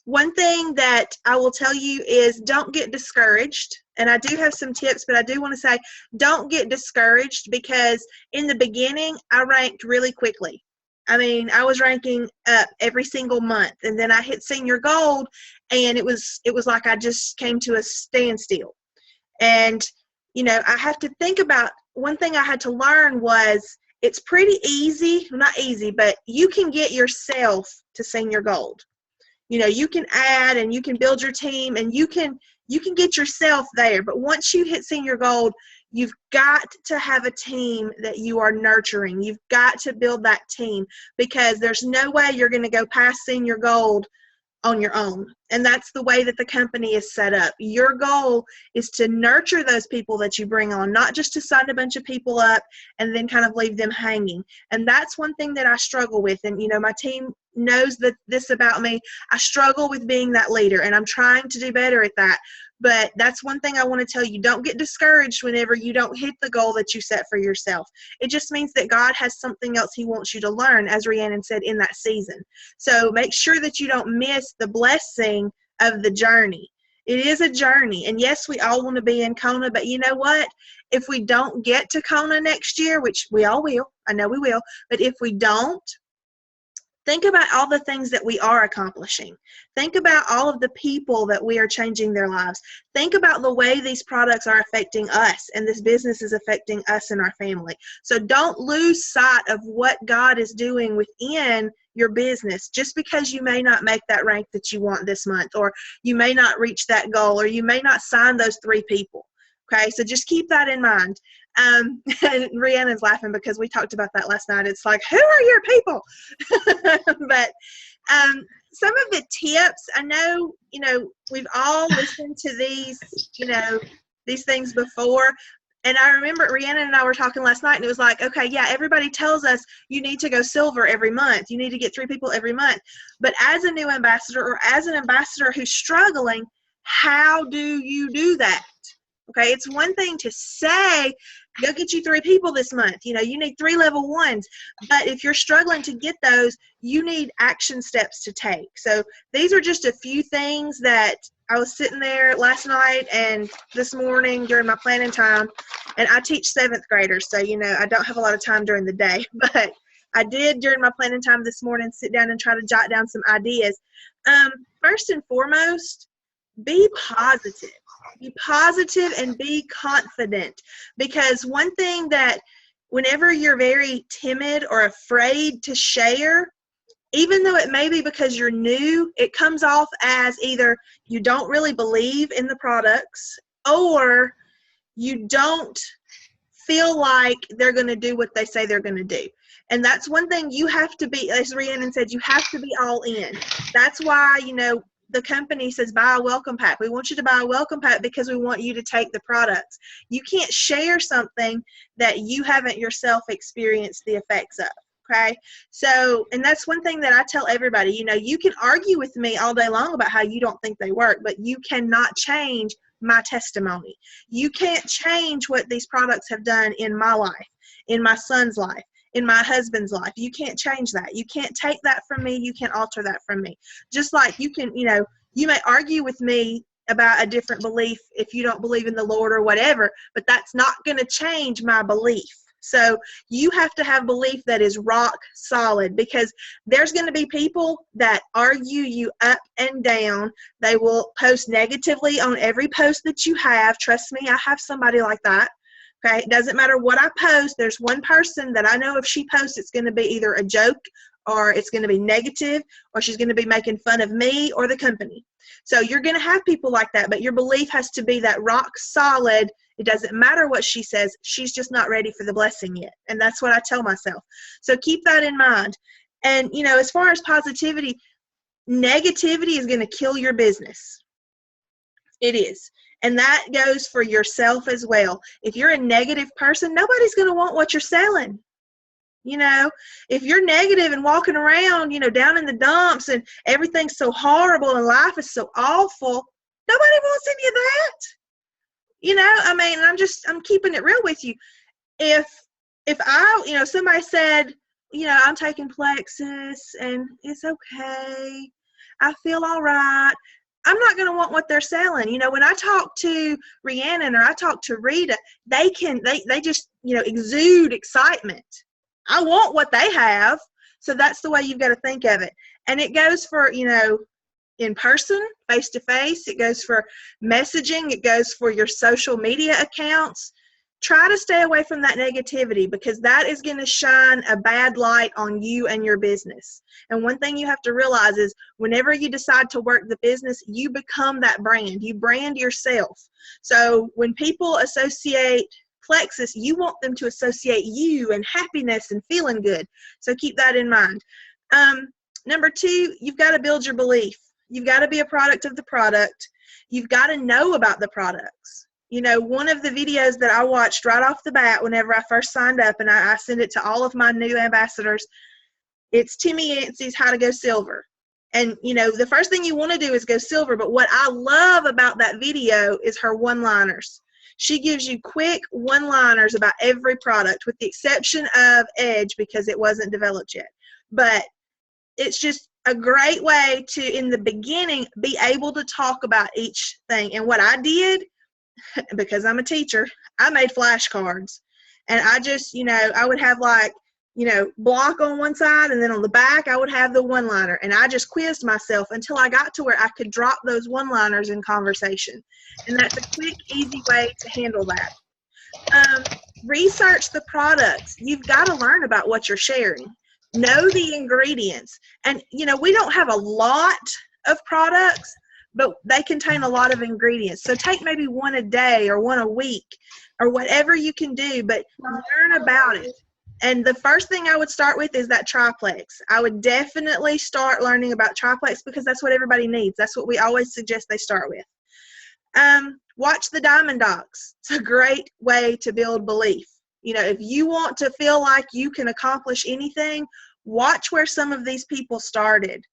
B: One thing that I will tell you is don't get discouraged. And I do have some tips, but I do want to say don't get discouraged, because in the beginning, I ranked really quickly. I mean, I was ranking up every single month, and then I hit senior gold, and it was like I just came to a standstill. And, I have to think about, one thing I had to learn was it's pretty easy, not easy, but you can get yourself to senior gold. You can add and you can build your team and you can get yourself there. But once you hit senior gold, you've got to have a team that you are nurturing. You've got to build that team, because there's no way you're going to go past senior gold on your own. And that's the way that the company is set up. Your goal is to nurture those people that you bring on, not just to sign a bunch of people up and then kind of leave them hanging. And that's one thing that I struggle with. And, my team knows this about me. I struggle with being that leader, and I'm trying to do better at that. But that's one thing I want to tell you. Don't get discouraged whenever you don't hit the goal that you set for yourself. It just means that God has something else he wants you to learn, as Rhiannon said, in that season. So make sure that you don't miss the blessing of the journey. It is a journey. And yes, we all want to be in Kona, but you know what? If we don't get to Kona next year, which we all will, I know we will, but if we don't, think about all the things that we are accomplishing. Think about all of the people that we are changing their lives. Think about the way these products are affecting us, and this business is affecting us and our family. So don't lose sight of what God is doing within your business, just because you may not make that rank that you want this month, or you may not reach that goal, or you may not sign those 3 people. Okay, so just keep that in mind. And Rhiannon's laughing because we talked about that last night. It's like, who are your people? But some of the tips, I know, we've all listened to these things before. And I remember Rhiannon and I were talking last night, and it was like, okay, yeah, everybody tells us you need to go silver every month. You need to get 3 people every month. But as a new ambassador, or as an ambassador who's struggling, how do you do that? Okay, it's one thing to say, go get you 3 people this month. You need 3 level 1s. But if you're struggling to get those, you need action steps to take. So these are just a few things that I was sitting there last night and this morning during my planning time. And I teach 7th graders, so, I don't have a lot of time during the day. But I did, during my planning time this morning, sit down and try to jot down some ideas. First and foremost, be positive. Be positive and be confident, because one thing that whenever you're very timid or afraid to share, even though it may be because you're new, it comes off as either you don't really believe in the products, or you don't feel like they're going to do what they say they're going to do. And that's one thing you have to be, as Rhiannon said, you have to be all in. That's why, the company says buy a welcome pack. We want you to buy a welcome pack because we want you to take the products. You can't share something that you haven't yourself experienced the effects of. Okay. So, and that's one thing that I tell everybody, you can argue with me all day long about how you don't think they work, but you cannot change my testimony. You can't change what these products have done in my life, in my son's life, in my husband's life. You can't change that. You can't take that from me. You can't alter that from me. Just like you can, you may argue with me about a different belief if you don't believe in the Lord or whatever, but that's not going to change my belief. So you have to have belief that is rock solid, because there's going to be people that argue you up and down. They will post negatively on every post that you have. Trust me, I have somebody like that. Okay, it doesn't matter what I post. There's one person that I know if she posts, it's going to be either a joke, or it's going to be negative, or she's going to be making fun of me or the company. So you're going to have people like that, but your belief has to be that rock solid. It doesn't matter what she says. She's just not ready for the blessing yet. And that's what I tell myself. So keep that in mind. And, as far as positivity, negativity is going to kill your business. It is. And that goes for yourself as well. If you're a negative person, nobody's going to want what you're selling. If you're negative and walking around, down in the dumps and everything's so horrible and life is so awful, nobody wants any of that. I'm keeping it real with you. If I, somebody said, I'm taking Plexus and it's okay. I feel all right. I'm not going to want what they're selling. You know, when I talk to Rhiannon or I talk to Rita, they just, you know, exude excitement. I want what they have. So that's the way you've got to think of it. And it goes for, you know, in person, face to face. It goes for messaging. It goes for your social media accounts. Try to stay away from that negativity, because that is going to shine a bad light on you and your business. And one thing you have to realize is whenever you decide to work the business, you become that brand. You brand yourself. So when people associate Plexus, you want them to associate you and happiness and feeling good. So keep that in mind. Number two, you've got to build your belief. You've got to be a product of the product. You've got to know about the products. You know, one of the videos that I watched right off the bat whenever I first signed up, and I send it to all of my new ambassadors, it's Timmy Yancey's How to Go Silver. And, you know, the first thing you want to do is go silver, but what I love about that video is her one-liners. She gives you quick one-liners about every product, with the exception of Edge, because it wasn't developed yet. But it's just a great way to, in the beginning, be able to talk about each thing. And what I did, because I'm a teacher, I made flashcards. And I just, you know, I would have like, you know, block on one side, and then on the back I would have the one-liner. And I just quizzed myself until I got to where I could drop those one-liners in conversation. And that's a quick, easy way to handle that. Research the products. You've got to learn about what you're sharing. Know the ingredients. And, you know, we don't have a lot of products, but they contain a lot of ingredients. So take maybe one a day or one a week or whatever you can do, but learn about it. And the first thing I would start with is that triplex. I would definitely start learning about triplex, because that's what everybody needs. That's what we always suggest they start with. Watch the Diamond Docs. It's a great way to build belief. You know, if you want to feel like you can accomplish anything, watch where some of these people started.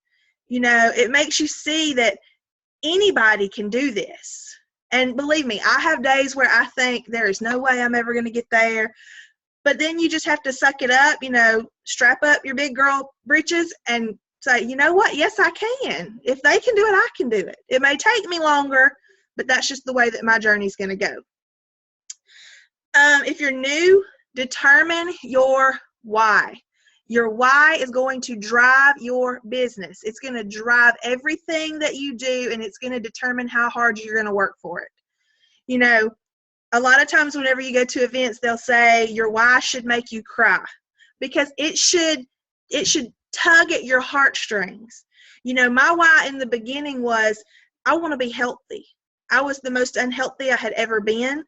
B: You know, it makes you see that anybody can do this. And believe me, I have days where I think there is no way I'm ever going to get there. But then you just have to suck it up, you know, strap up your big girl britches and say, you know what? Yes, I can. If they can do it, I can do it. It may take me longer, but that's just the way that my journey is going to go. If you're new, determine your why. Your why is going to drive your business. It's going to drive everything that you do, and it's going to determine how hard you're going to work for it. You know, a lot of times whenever you go to events, they'll say your why should make you cry, because it should tug at your heartstrings. You know, my why in the beginning was I want to be healthy. I was the most unhealthy I had ever been.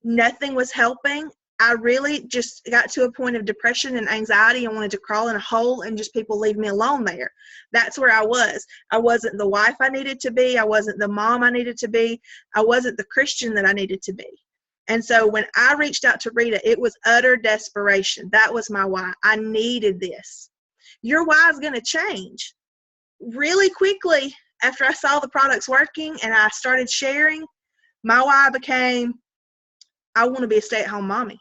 B: Nothing was helping. I really just got to a point of depression and anxiety and wanted to crawl in a hole and just people leave me alone there. That's where I was. I wasn't the wife I needed to be. I wasn't the mom I needed to be. I wasn't the Christian that I needed to be. And so when I reached out to Rita, it was utter desperation. That was my why. I needed this. Your why is going to change. Really quickly after I saw the products working and I started sharing, my why became, I want to be a stay-at-home mommy.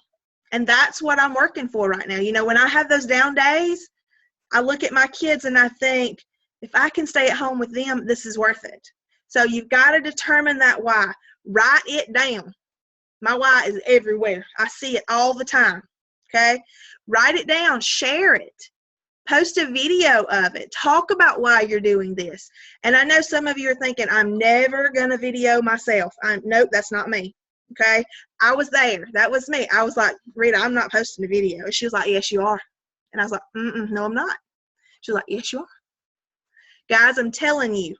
B: And that's what I'm working for right now. You know, when I have those down days, I look at my kids and I think, if I can stay at home with them, this is worth it. So you've got to determine that why. Write it down. My why is everywhere. I see it all the time. Okay? Write it down. Share it. Post a video of it. Talk about why you're doing this. And I know some of you are thinking, I'm never going to video myself. Nope, that's not me. Okay? I was there. That was me. I was like, Rita, I'm not posting a video. And she was like, yes, you are. And I was like, no, I'm not. She was like, yes, you are. Guys, I'm telling you,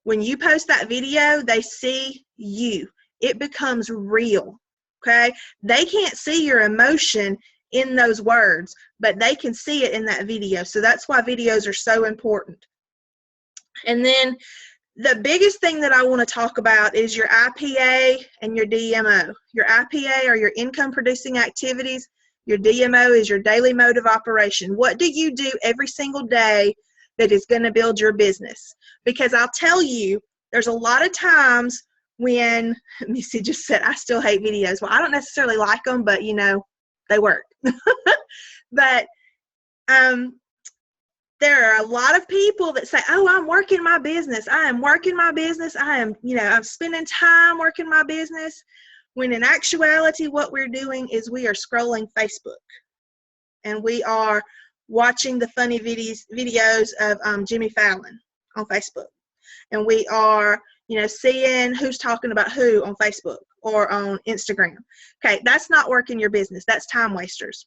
B: when you post that video, they see you. It becomes real. Okay? They can't see your emotion in those words, but they can see it in that video. So that's why videos are so important. And then the biggest thing that I want to talk about is your IPA and your DMO. Your IPA are your income producing activities. Your DMO is your daily mode of operation. What do you do every single day that is going to build your business? Because I'll tell you, there's a lot of times when, Missy just said, I still hate videos. Well, I don't necessarily like them, but, you know, they work. But there are a lot of people that say, oh, I'm working my business. I am working my business. I'm spending time working my business. When in actuality, what we're doing is we are scrolling Facebook and we are watching the funny videos of Jimmy Fallon on Facebook. And we are, seeing who's talking about who on Facebook or on Instagram. Okay, that's not working your business. That's time wasters.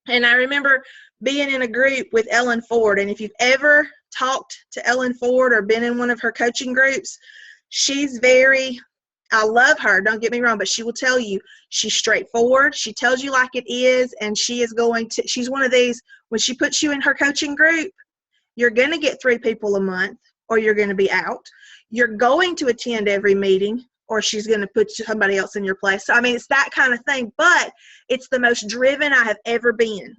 B: And I remember being in a group with Ellen Ford, and if you've ever talked to Ellen Ford or been in one of her coaching groups, I love her, don't get me wrong, but she will tell you she's straightforward. She tells you like it is, and she's one of these, when she puts you in her coaching group, you're going to get 3 people a month or you're going to be out. You're going to attend every meeting or she's going to put somebody else in your place. So, I mean, it's that kind of thing, but it's the most driven I have ever been.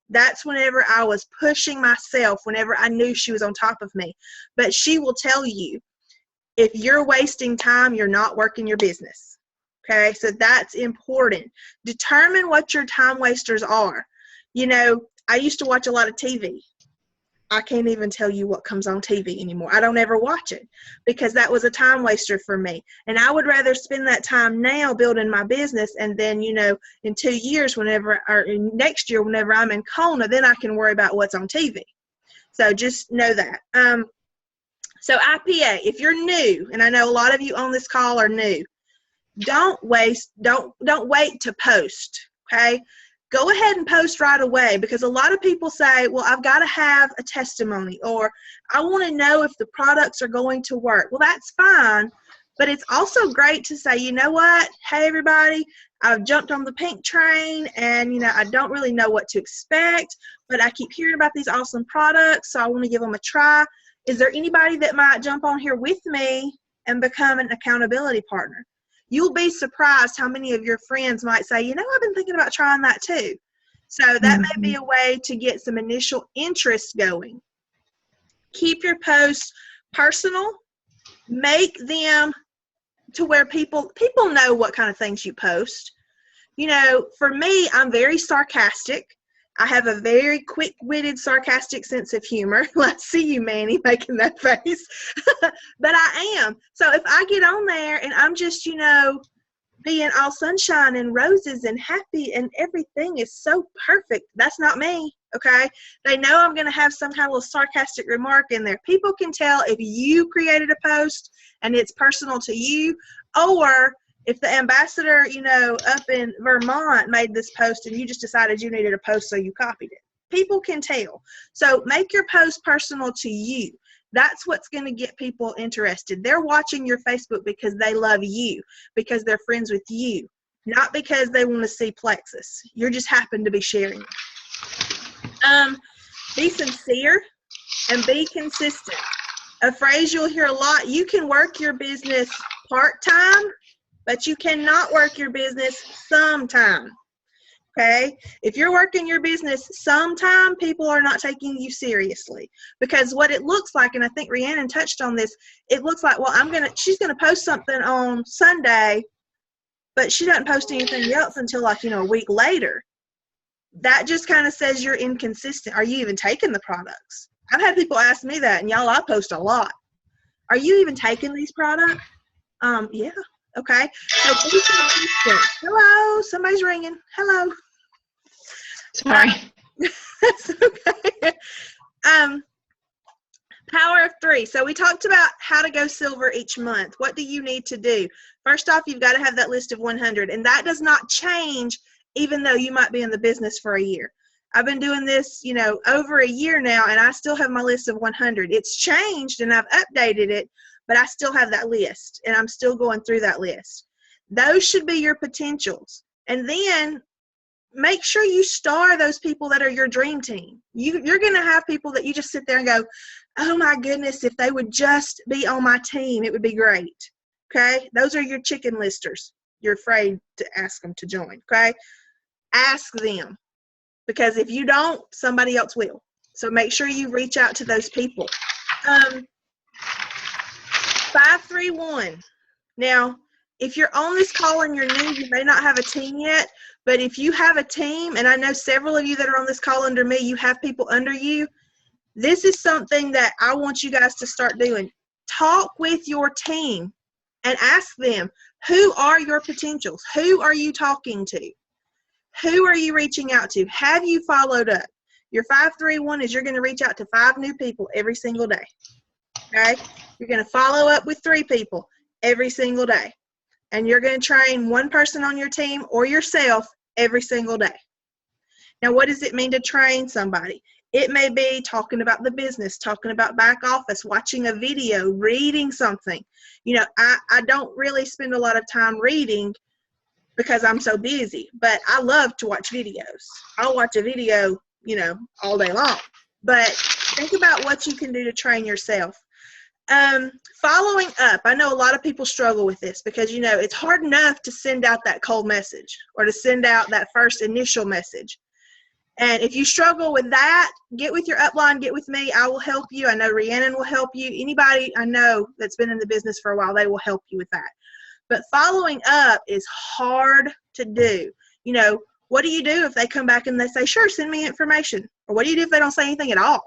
B: That's whenever I was pushing myself, whenever I knew she was on top of me. But she will tell you, if you're wasting time, you're not working your business. Okay, so that's important. Determine what your time wasters are. I used to watch a lot of TV. I can't even tell you what comes on TV anymore. I don't ever watch it because that was a time waster for me. And I would rather spend that time now building my business, and then, in 2 years, next year, whenever I'm in Kona, then I can worry about what's on TV. So just know that. So IPA, if you're new, and I know a lot of you on this call are new, don't wait to post, okay? Go ahead and post right away, because a lot of people say, well, I've got to have a testimony, or I want to know if the products are going to work. Well, that's fine, but it's also great to say, you know what? Hey, everybody, I've jumped on the pink train, and, I don't really know what to expect, but I keep hearing about these awesome products, so I want to give them a try. Is there anybody that might jump on here with me and become an accountability partner? You'll be surprised how many of your friends might say, I've been thinking about trying that too. So that may be a way to get some initial interest going. Keep your posts personal. Make them to where people know what kind of things you post. For me, I'm very sarcastic. I have a very quick-witted, sarcastic sense of humor. Let's see you, Manny, making that face. But I am. So if I get on there and I'm just, being all sunshine and roses and happy and everything is so perfect, that's not me, okay? They know I'm going to have some kind of little sarcastic remark in there. People can tell if you created a post and it's personal to you, or if the ambassador, up in Vermont made this post and you just decided you needed a post so you copied it. People can tell. So make your post personal to you. That's what's going to get people interested. They're watching your Facebook because they love you, because they're friends with you, not because they want to see Plexus. You just happen to be sharing it. Be sincere and be consistent. A phrase you'll hear a lot: you can work your business part-time, but you cannot work your business sometime, okay? If you're working your business sometime, people are not taking you seriously, because what it looks like, and I think Rhiannon touched on this, it looks like, well, she's going to post something on Sunday, but she doesn't post anything else until a week later. That just kind of says you're inconsistent. Are you even taking the products? I've had people ask me that, and y'all, I post a lot. Are you even taking these products? Yeah. Okay, so be consistent. Hello, somebody's ringing. Hello.
A: Sorry.
B: That's okay. Power of 3. So we talked about how to go silver each month. What do you need to do? First off, you've got to have that list of 100, and that does not change even though you might be in the business for a year. I've been doing this, over a year now, and I still have my list of 100. It's changed, and I've updated it, but I still have that list, and I'm still going through that list. Those should be your potentials. And then make sure you star those people that are your dream team. You're going to have people that you just sit there and go, oh my goodness, if they would just be on my team, it would be great. Okay? Those are your chicken listers. You're afraid to ask them to join. Okay? Ask them. Because if you don't, somebody else will. So make sure you reach out to those people. 531. Now, if you're on this call and you're new, you may not have a team yet, but if you have a team, and I know several of you that are on this call under me, you have people under you, This is something that I want you guys to start doing. Talk with your team and ask them, who are your potentials? Who are you talking to? Who are you reaching out to? Have you followed up? Your 531 is you're going to reach out to 5 new people every single day. Okay? You're going to follow up with 3 people every single day. And you're going to train 1 person on your team or yourself every single day. Now, what does it mean to train somebody? It may be talking about the business, talking about back office, watching a video, reading something. You know, I don't really spend a lot of time reading because I'm so busy, but I love to watch videos. I'll watch a video, you know, all day long. But think about what you can do to train yourself. Following up. I know a lot of people struggle with this because, you know, it's hard enough to send out that cold message or to send out that first initial message. And if you struggle with that, get with your upline, get with me. I will help you. I know Rhiannon will help you. Anybody I know that's been in the business for a while, they will help you with that. But following up is hard to do. You know, what do you do if they come back and they say, sure, send me information? Or what do you do if they don't say anything at all?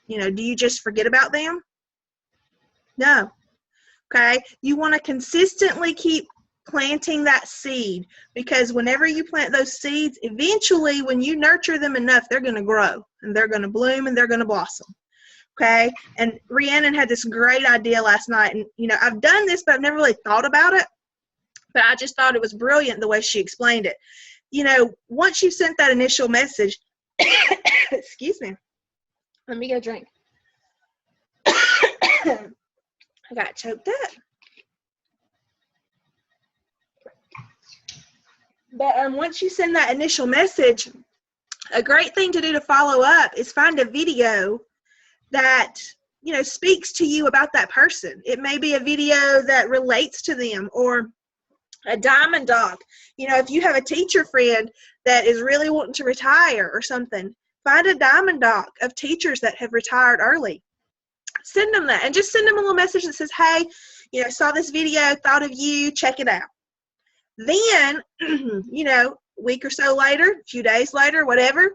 B: You know, do you just forget about them? No. Okay. You want to consistently keep planting that seed, because whenever you plant those seeds, eventually when you nurture them enough, they're going to grow and they're going to bloom and they're going to blossom. Okay. And Rhiannon had this great idea last night, and you know, I've done this, but I've never really thought about it, but I just thought it was brilliant the way she explained it. You know, once you've sent that initial message, excuse me, let me get a drink. I got choked up. But once you send that initial message, a great thing to do to follow up is find a video that, you know, speaks to you about that person. It may be a video that relates to them, or a diamond dog. You know, if you have a teacher friend that is really wanting to retire or something, find a diamond dog of teachers that have retired early. Send them that and just send them a little message that says, hey, you know, saw this video, thought of you, check it out. Then, you know, a week or so later, a few days later, whatever,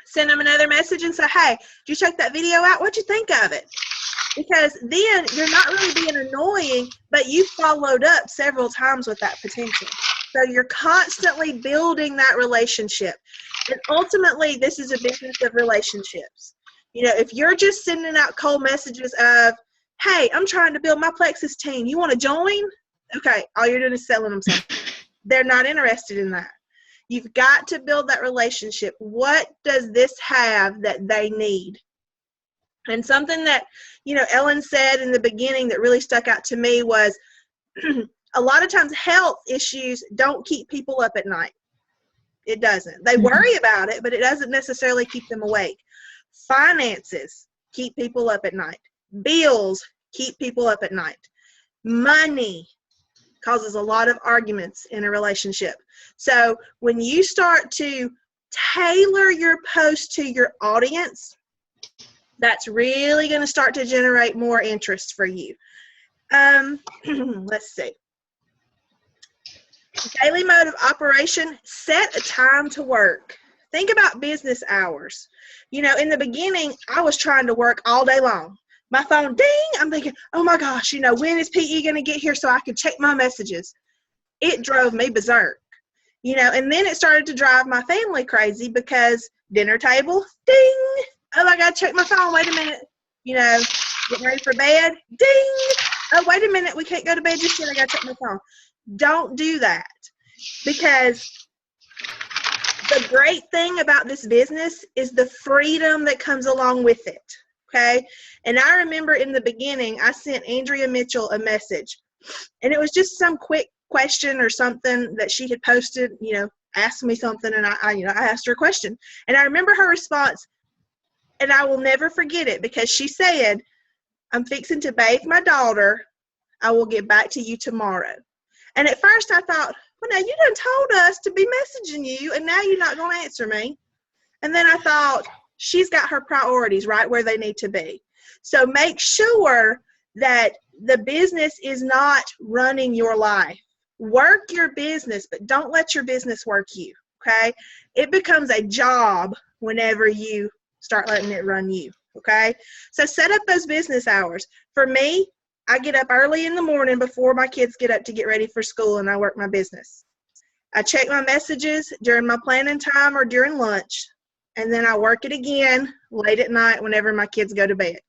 B: send them another message and say, hey, did you check that video out? What'd you think of it? Because then you're not really being annoying, but you followed up several times with that potential. So you're constantly building that relationship. And ultimately, this is a business of relationships. You know, if you're just sending out cold messages of, hey, I'm trying to build my Plexus team, you want to join? Okay, all you're doing is selling them something. They're not interested in that. You've got to build that relationship. What does this have that they need? And something that, you know, Ellen said in the beginning that really stuck out to me was a lot of times health issues don't keep people up at night. It doesn't. They worry about it, but it doesn't necessarily keep them awake. Finances keep people up at night. Bills keep people up at night. Money causes a lot of arguments in a relationship. So when you start to tailor your post to your audience, that's really going to start to generate more interest for you. Let's see. Daily mode of operation, set a time to work. Think about business hours. You know, in the beginning, I was trying to work all day long. My phone, ding, I'm thinking, oh my gosh, you know, when is PE going to get here so I can check my messages? It drove me berserk, you know, and then it started to drive my family crazy because dinner table, ding, oh, I got to check my phone, wait a minute, you know, getting ready for bed, ding, oh, wait a minute, we can't go to bed just yet, I got to check my phone. Don't do that, because the great thing about this business is the freedom that comes along with it. Okay. And I remember in the beginning, I sent Andrea Mitchell a message, and it was just some quick question or something that she had posted, you know, asked me something, and I asked her a question, and I remember her response, and I will never forget it, because she said, I'm fixing to bathe my daughter. I will get back to you tomorrow. And at first I thought, well, now you done told us to be messaging you, and now you're not going to answer me. And then I thought, she's got her priorities right where they need to be. So make sure that the business is not running your life. Work your business, but don't let your business work you, okay? It becomes a job whenever you Start letting it run you, okay? So set up those business hours. For me, I get up early in the morning before my kids get up to get ready for school, and I work my business. I check my messages during my planning time or during lunch, and then I work it again late at night whenever my kids go to bed.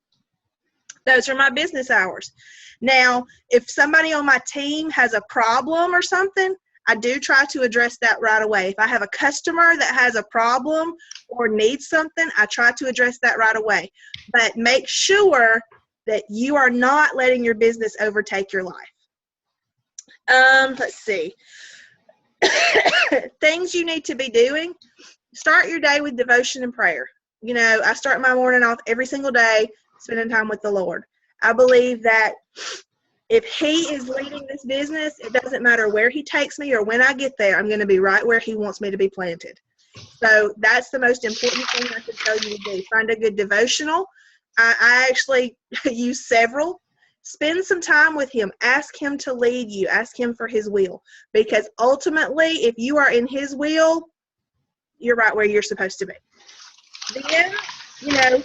B: Those are my business hours. Now, if somebody on my team has a problem or something, I do try to address that right away. If I have a customer that has a problem or needs something, I try to address that right away. But make sure that you are not letting your business overtake your life. Let's see. Things you need to be doing. Start your day with devotion and prayer. You know, I start my morning off every single day spending time with the Lord. I believe that if he is leading this business, it doesn't matter where he takes me or when I get there, I'm going to be right where he wants me to be planted. So that's the most important thing I can tell you to do. Find a good devotional. I actually use several. Spend some time with him. Ask him to lead you. Ask him for his will. Because ultimately, if you are in his will, you're right where you're supposed to be. Then, you know,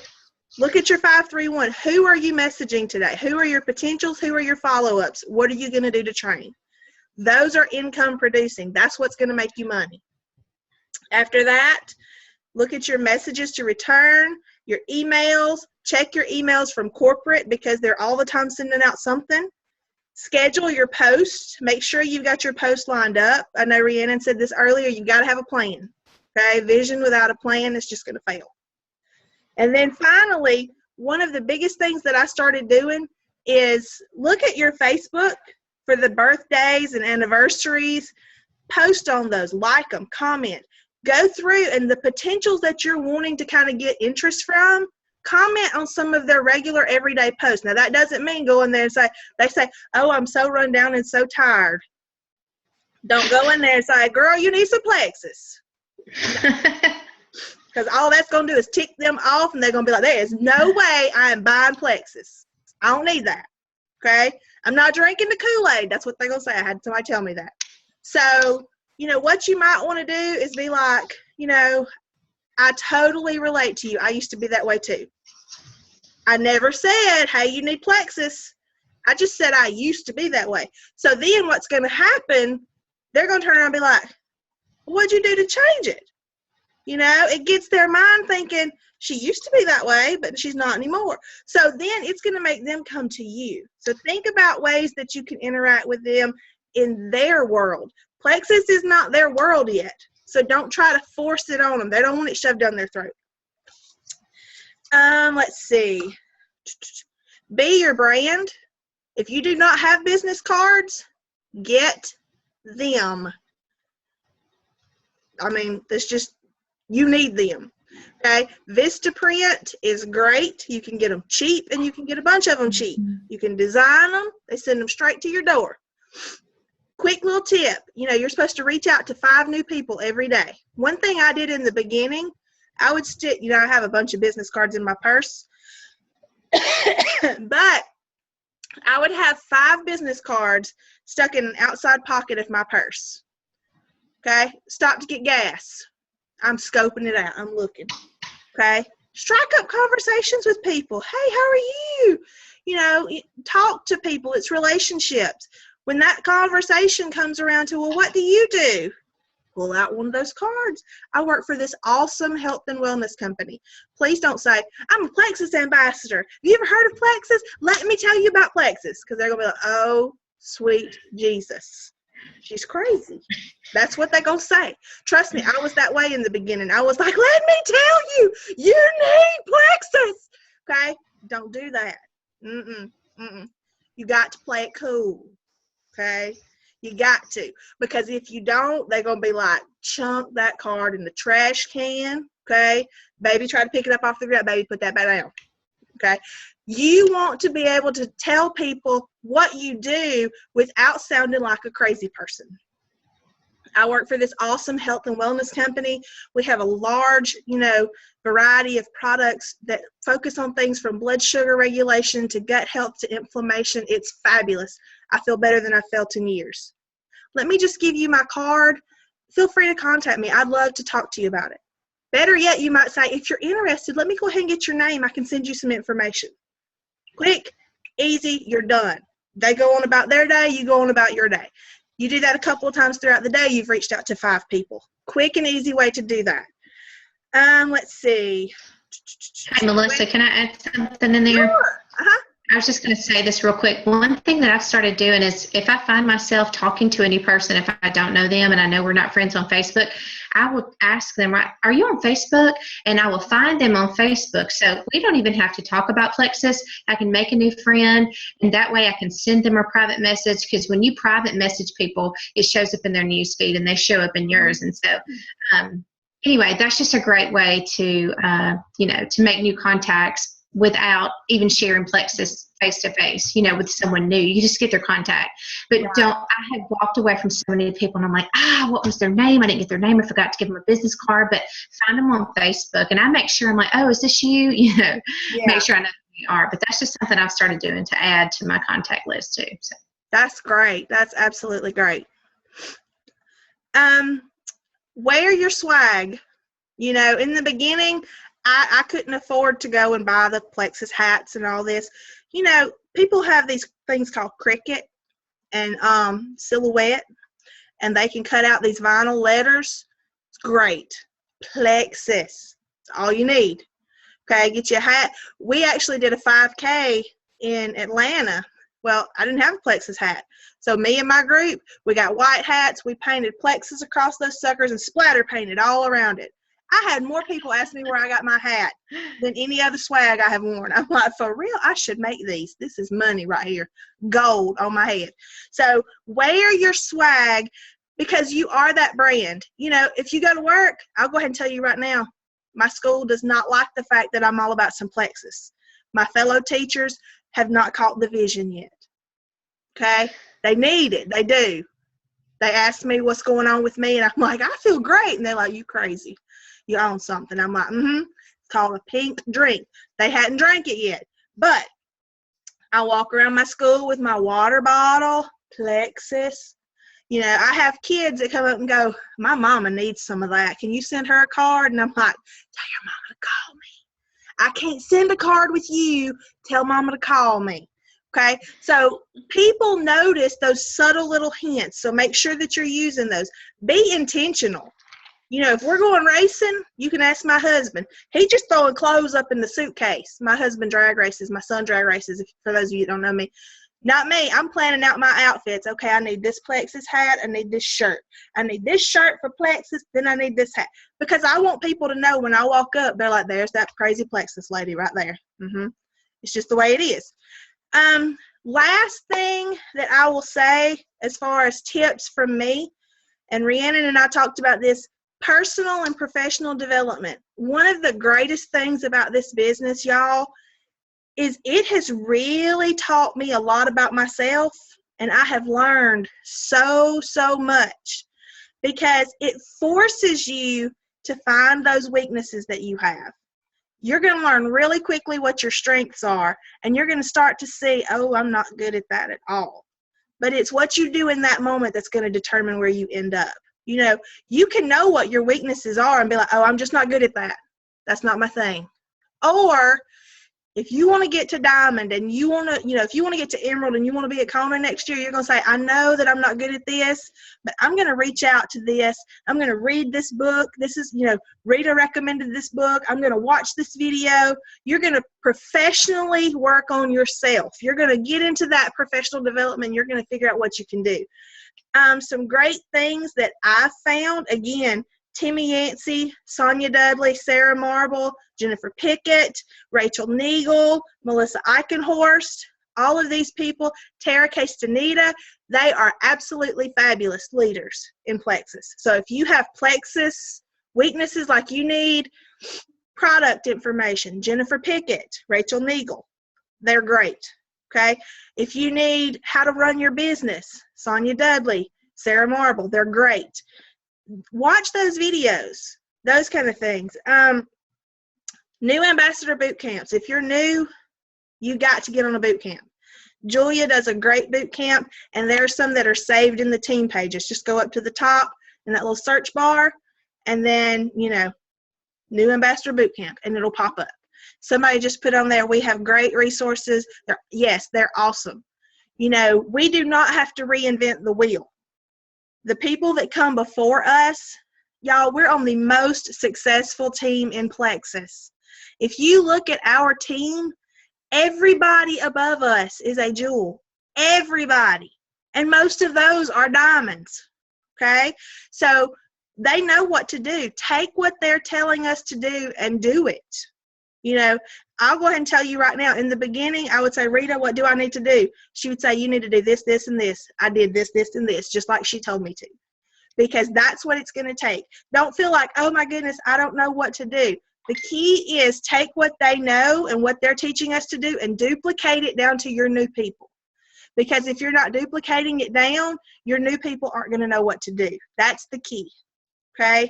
B: look at your 531. Who are you messaging today? Who are your potentials? Who are your follow-ups? What are you going to do to train? Those are income producing. That's what's going to make you money. After that, look at your messages to return, your emails. Check your emails from corporate because they're all the time sending out something. Schedule your posts. Make sure you've got your post lined up. I know Rhiannon said this earlier. You've got to have a plan. Okay? Vision without a plan is just going to fail. And then finally, one of the biggest things that I started doing is look at your Facebook for the birthdays and anniversaries. Post on those, like them, comment. Go through and the potentials that you're wanting to kind of get interest from, comment on some of their regular everyday posts. Now, that doesn't mean go in there and say, they say, oh, I'm so run down and so tired. Don't go in there and say, girl, you need some plexus. Because all that's going to do is tick them off, and they're going to be like, there is no way I am buying plexus. I don't need that. Okay? I'm not drinking the Kool-Aid. That's what they're going to say. I had somebody tell me that. So, you know, what you might want to do is be like, you know, I totally relate to you. I used to be that way too. I never said, hey, you need plexus. I just said I used to be that way. So then what's going to happen, they're going to turn around and be like, what'd you do to change it? You know, it gets their mind thinking, she used to be that way, but she's not anymore. So then it's going to make them come to you. So think about ways that you can interact with them in their world. Plexus is not their world yet. So don't try to force it on them. They don't want it shoved down their throat. Let's see. Be your brand. If you do not have business cards, get them. I mean, it's just, you need them. Okay, Vistaprint is great. You can get them cheap, and you can get a bunch of them cheap. You can design them. They send them straight to your door. Quick little tip. You know, you're supposed to reach out to 5 new people every day. One thing I did in the beginning, I would stick, you know, I have a bunch of business cards in my purse. But I would have 5 business cards stuck in an outside pocket of my purse. Okay, stop to get gas. I'm scoping it out. I'm looking. Okay, strike up conversations with people. Hey, how are you? You know, talk to people. It's relationships. When that conversation comes around to, well, what do you do? Pull out one of those cards. I work for this awesome health and wellness company. Please don't say, I'm a Plexus ambassador. Have you ever heard of Plexus? Let me tell you about Plexus. Because they're going to be like, oh, sweet Jesus. She's crazy. That's what they're going to say. Trust me, I was that way in the beginning. I was like, let me tell you, you need Plexus. Okay? Don't do that. You got to play it cool. Okay? You got to. Because if you don't, they're going to be like, chunk that card in the trash can. Okay? Baby, try to pick it up off the ground. Baby, put that back down. Okay? You want to be able to tell people what you do without sounding like a crazy person. I work for this awesome health and wellness company. We have a large, you know, variety of products that focus on things from blood sugar regulation to gut health to inflammation. It's fabulous. I feel better than I've felt in years. Let me just give you my card. Feel free to contact me. I'd love to talk to you about it. Better yet, you might say, if you're interested, let me go ahead and get your name. I can send you some information. Quick, easy, you're done. They go on about their day, you go on about your day. You do that a couple of times throughout the day, you've reached out to 5 people. Quick and easy way to do that. Let's see.
A: Hey, Melissa, can I add something in there?
B: Sure.
A: I was just going to say this real quick. One thing that I've started doing is if I find myself talking to a new person, if I don't know them and I know we're not friends on Facebook, I will ask them, right, are you on Facebook? And I will find them on Facebook. So we don't even have to talk about Plexus. I can make a new friend, and that way I can send them a private message, because when you private message people, it shows up in their news feed and they show up in yours. And so anyway, that's just a great way to, to make new contacts without even sharing Plexus face to face, with someone new. You just get their contact. But I have walked away from so many people and I'm like, what was their name? I didn't get their name. I forgot to give them a business card, but find them on Facebook. And I make sure, I'm like, oh, is this you? Make sure I know who you are. But that's just something I've started doing to add to my contact list too. So
B: that's great. That's absolutely great. Wear your swag. In the beginning, I couldn't afford to go and buy the Plexus hats and all this. People have these things called Cricut and Silhouette, and they can cut out these vinyl letters. It's great. Plexus. It's all you need. Okay, get you a hat. We actually did a 5K in Atlanta. Well, I didn't have a Plexus hat. So me and my group, we got white hats. We painted Plexus across those suckers and splatter painted all around it. I had more people ask me where I got my hat than any other swag I have worn. I'm like, for real? I should make these. This is money right here. Gold on my head. So wear your swag, because you are that brand. If you go to work, I'll go ahead and tell you right now, my school does not like the fact that I'm all about some Plexus. My fellow teachers have not caught the vision yet. Okay? They need it. They do. They ask me what's going on with me, and I'm like, I feel great. And they're like, you crazy. You own something. I'm like, It's called a pink drink. They hadn't drank it yet. But I walk around my school with my water bottle, Plexus. I have kids that come up and go, my mama needs some of that. Can you send her a card? And I'm like, tell your mama to call me. I can't send a card with you. Tell mama to call me. Okay? So people notice those subtle little hints. So make sure that you're using those. Be intentional. If we're going racing, you can ask my husband. He just throwing clothes up in the suitcase. My husband drag races. My son drag races, for those of you that don't know me. Not me. I'm planning out my outfits. Okay, I need this Plexus hat. I need this shirt. I need this shirt for Plexus. Then I need this hat. Because I want people to know when I walk up, they're like, there's that crazy Plexus lady right there. It's just the way it is. Last thing that I will say as far as tips from me, and Rhiannon and I talked about this, personal and professional development. One of the greatest things about this business, y'all, is it has really taught me a lot about myself, and I have learned so much, because it forces you to find those weaknesses that you have. You're going to learn really quickly what your strengths are, and you're going to start to see, oh, I'm not good at that at all. But it's what you do in that moment that's going to determine where you end up. You can know what your weaknesses are and be like, oh, I'm just not good at that. That's not my thing. Or if you want to get to Diamond and you want to, if you want to get to Emerald and you want to be at Kona next year, you're going to say, I know that I'm not good at this, but I'm going to reach out to this. I'm going to read this book. This is, Rita recommended this book. I'm going to watch this video. You're going to professionally work on yourself. You're going to get into that professional development. You're going to figure out what you can do. Some great things that I found, again, Timmy Yancey, Sonia Dudley, Sarah Marble, Jennifer Pickett, Rachel Neagle, Melissa Eichenhorst, all of these people, Tara Castaneda, they are absolutely fabulous leaders in Plexus. So if you have Plexus weaknesses like you need product information, Jennifer Pickett, Rachel Neagle, they're great. Okay, if you need how to run your business, Sonia Dudley, Sarah Marble, they're great. Watch those videos, those kind of things. New ambassador boot camps. If you're new, you got to get on a boot camp. Julia does a great boot camp, and there are some that are saved in the team pages. Just go up to the top in that little search bar, and then, New Ambassador Boot Camp, and it'll pop up. Somebody just put on there, we have great resources. They're awesome. You know, we do not have to reinvent the wheel. The people that come before us, y'all, we're on the most successful team in Plexus. If you look at our team, everybody above us is a jewel. Everybody. And most of those are diamonds. Okay? So they know what to do. Take what they're telling us to do and do it. You know, I'll go ahead and tell you right now, in the beginning, I would say, Rita, what do I need to do? She would say, you need to do this, this, and this. I did this, this, and this, just like she told me to. Because that's what it's going to take. Don't feel like, oh my goodness, I don't know what to do. The key is take what they know and what they're teaching us to do and duplicate it down to your new people. Because if you're not duplicating it down, your new people aren't going to know what to do. That's the key. Okay?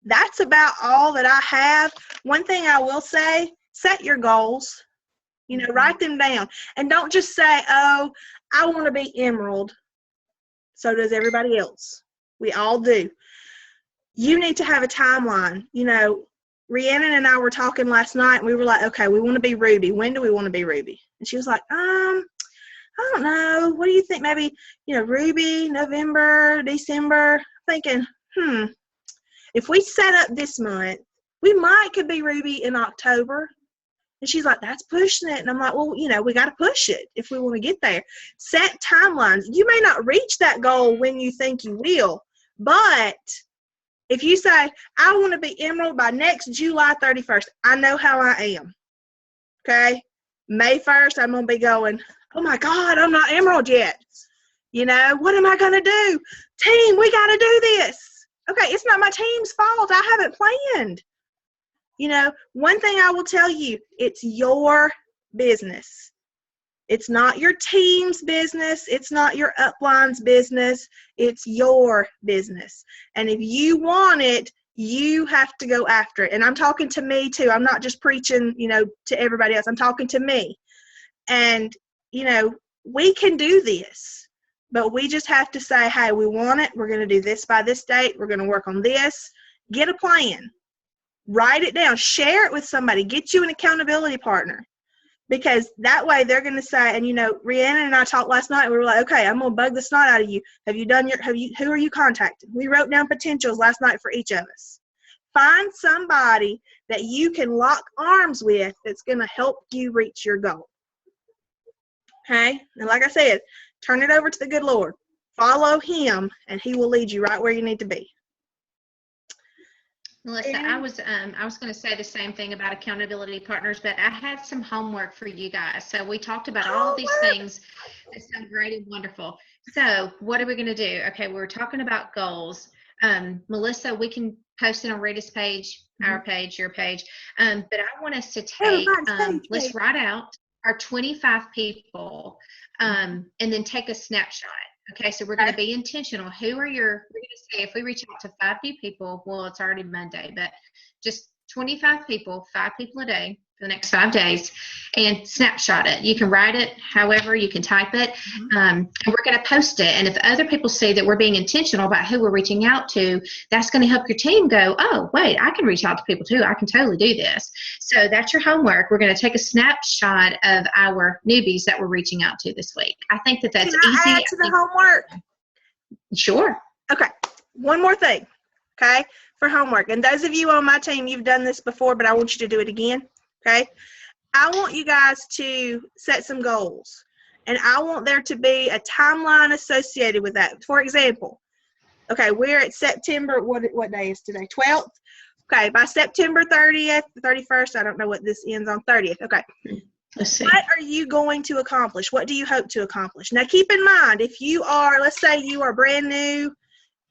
B: That's about all that I have. One thing I will say, set your goals. You know, write them down. And don't just say, oh, I want to be emerald. So does everybody else. We all do. You need to have a timeline. You know, Rhiannon and I were talking last night, and we were like, okay, we want to be Ruby. When do we want to be Ruby? And she was like, I don't know. What do you think? Maybe, you know, Ruby, November, December. Thinking, if we set up this month, we could be Ruby in October. And she's like, that's pushing it. And I'm like, well, you know, we got to push it if we want to get there. Set timelines. You may not reach that goal when you think you will, but if you say, I want to be emerald by next July 31st, I know how I am. Okay? May 1st, I'm going to be going, oh my God, I'm not emerald yet. You know, what am I going to do? Team, we got to do this. Okay, it's not my team's fault. I haven't planned. You know, one thing I will tell you, it's your business. It's not your team's business. It's not your upline's business. It's your business. And if you want it, you have to go after it. And I'm talking to me too. I'm not just preaching, you know, to everybody else. I'm talking to me. And, you know, we can do this. But we just have to say, hey, we want it. We're going to do this by this date. We're going to work on this. Get a plan. Write it down. Share it with somebody. Get you an accountability partner. Because that way they're going to say, and you know, Rhiannon and I talked last night. We were like, okay, I'm going to bug the snot out of you. Who are you contacting? We wrote down potentials last night for each of us. Find somebody that you can lock arms with that's going to help you reach your goal. Okay? And like I said, turn it over to the good Lord. Follow him, and he will lead you right where you need to be.
A: Melissa, I was going to say the same thing about accountability partners, but I had some homework for you guys. So we talked about all of these things that sound great and wonderful. So what are we going to do? Okay, we were talking about goals. Melissa, we can post it on Rita's page, our page, your page. But I want us to take, let's write out our 25 people and then take a snapshot. Okay, so we're going to be intentional. We're going to say if we reach out to 5 new people, well, it's already Monday, but just 25 people, 5 people a day for the next 5 days, and snapshot it. You can write it, however, you can type it, and we're going to post it. And if other people see that we're being intentional about who we're reaching out to, that's going to help your team go, oh, wait, I can reach out to people too. I can totally do this. So that's your homework. We're going to take a snapshot of our newbies that we're reaching out to this week. I think that's
B: Can
A: easy.
B: I add to the homework?
A: Sure.
B: Okay, one more thing, okay, for homework. And those of you on my team, you've done this before, but I want you to do it again, okay? I want you guys to set some goals, and I want there to be a timeline associated with that. For example, okay, we're at September, what day is today, 12th? Okay, by September 30th, 31st, I don't know what this ends on, 30th, okay.
A: Let's see.
B: What are you going to accomplish? What do you hope to accomplish? Now, keep in mind, if you are, let's say you are brand new,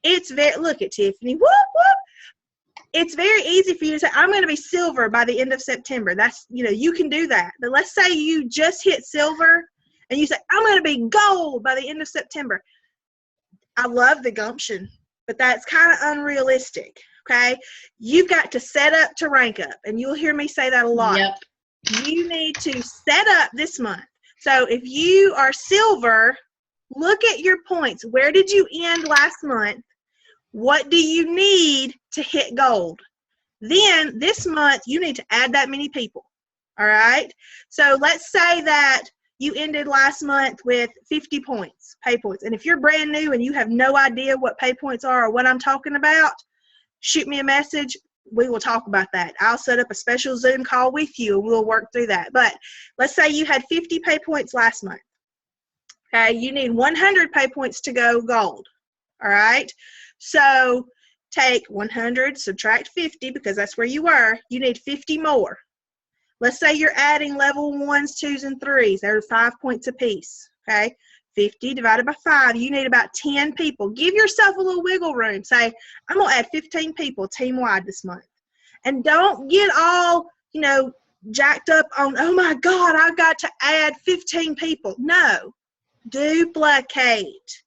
B: it's very, look at Tiffany, whoop, whoop. It's very easy for you to say, I'm going to be silver by the end of September. That's, you know, you can do that. But let's say you just hit silver and you say, I'm going to be gold by the end of September. I love the gumption, but that's kind of unrealistic, okay? You've got to set up to rank up, and you'll hear me say that a lot.
A: Yep.
B: You need to set up this month. So if you are silver, look at your points. Where did you end last month? What do you need to hit gold? Then this month, you need to add that many people. All right? So let's say that you ended last month with 50 points, pay points. And if you're brand new and you have no idea what pay points are or what I'm talking about, shoot me a message. We will talk about that. I'll set up a special Zoom call with you and we'll work through that. But let's say you had 50 pay points last month. Okay, you need 100 pay points to go gold. All right? So take 100, subtract 50 because that's where you were. You need 50 more. Let's say you're adding level 1s, 2s, and 3s. They're 5 points apiece, okay? 50 divided by 5, you need about 10 people. Give yourself a little wiggle room. Say, I'm going to add 15 people team-wide this month. And don't get all, jacked up on, oh, my God, I've got to add 15 people. No. Duplicate.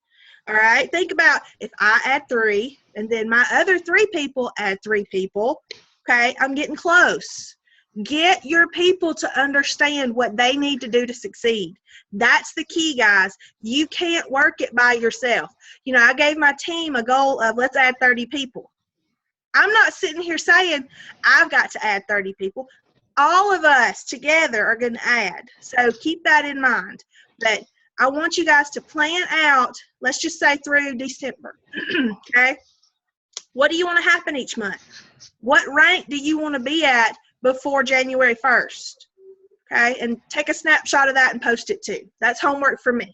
B: All right? Think about if I add 3, and then my other 3 people add 3 people, okay? I'm getting close. Get your people to understand what they need to do to succeed. That's the key, guys. You can't work it by yourself. I gave my team a goal of let's add 30 people. I'm not sitting here saying I've got to add 30 people. All of us together are going to add. So keep that in mind. But I want you guys to plan out, let's just say through December, okay? What do you want to happen each month? What rank do you want to be at before January 1st? Okay, and take a snapshot of that and post it too. That's homework for me.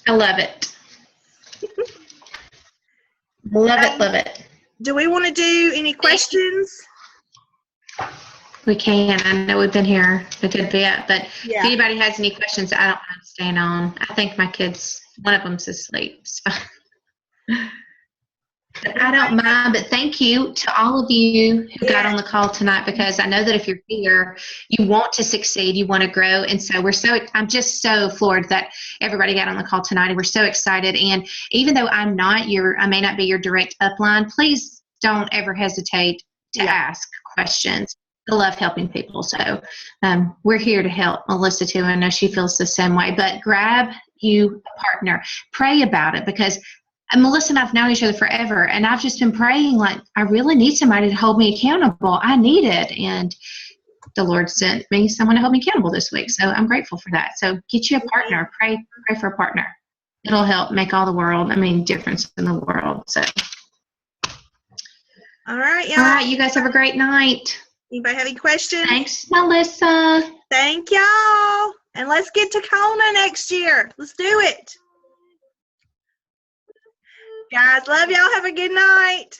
A: I love it. Love it.
B: Do we want to do any questions?
A: We can. I know we've been here a good bit, but
B: Yeah.
A: if anybody has any questions, I don't mind staying on. I think my kids, one of them's asleep. So. But I don't mind, but thank you to all of you who got on the call tonight, because I know that if you're here, you want to succeed, you want to grow. And so I'm just so floored that everybody got on the call tonight, and we're so excited. And even though I may not be your direct upline, please don't ever hesitate to ask questions. I love helping people. So we're here to help Melissa too. I know she feels the same way, but grab you a partner, pray about it, because Melissa and I've known each other forever, and I've just been praying like, I really need somebody to hold me accountable. I need it. And the Lord sent me someone to hold me accountable this week. So I'm grateful for that. So get you a partner. Pray for a partner. It'll help make all the difference in the world. So.
B: All right, y'all.
A: All right, you guys have a great night.
B: Anybody have any questions?
A: Thanks, Melissa.
B: Thank y'all. And let's get to Kona next year. Let's do it. Guys, love y'all. Have a good night.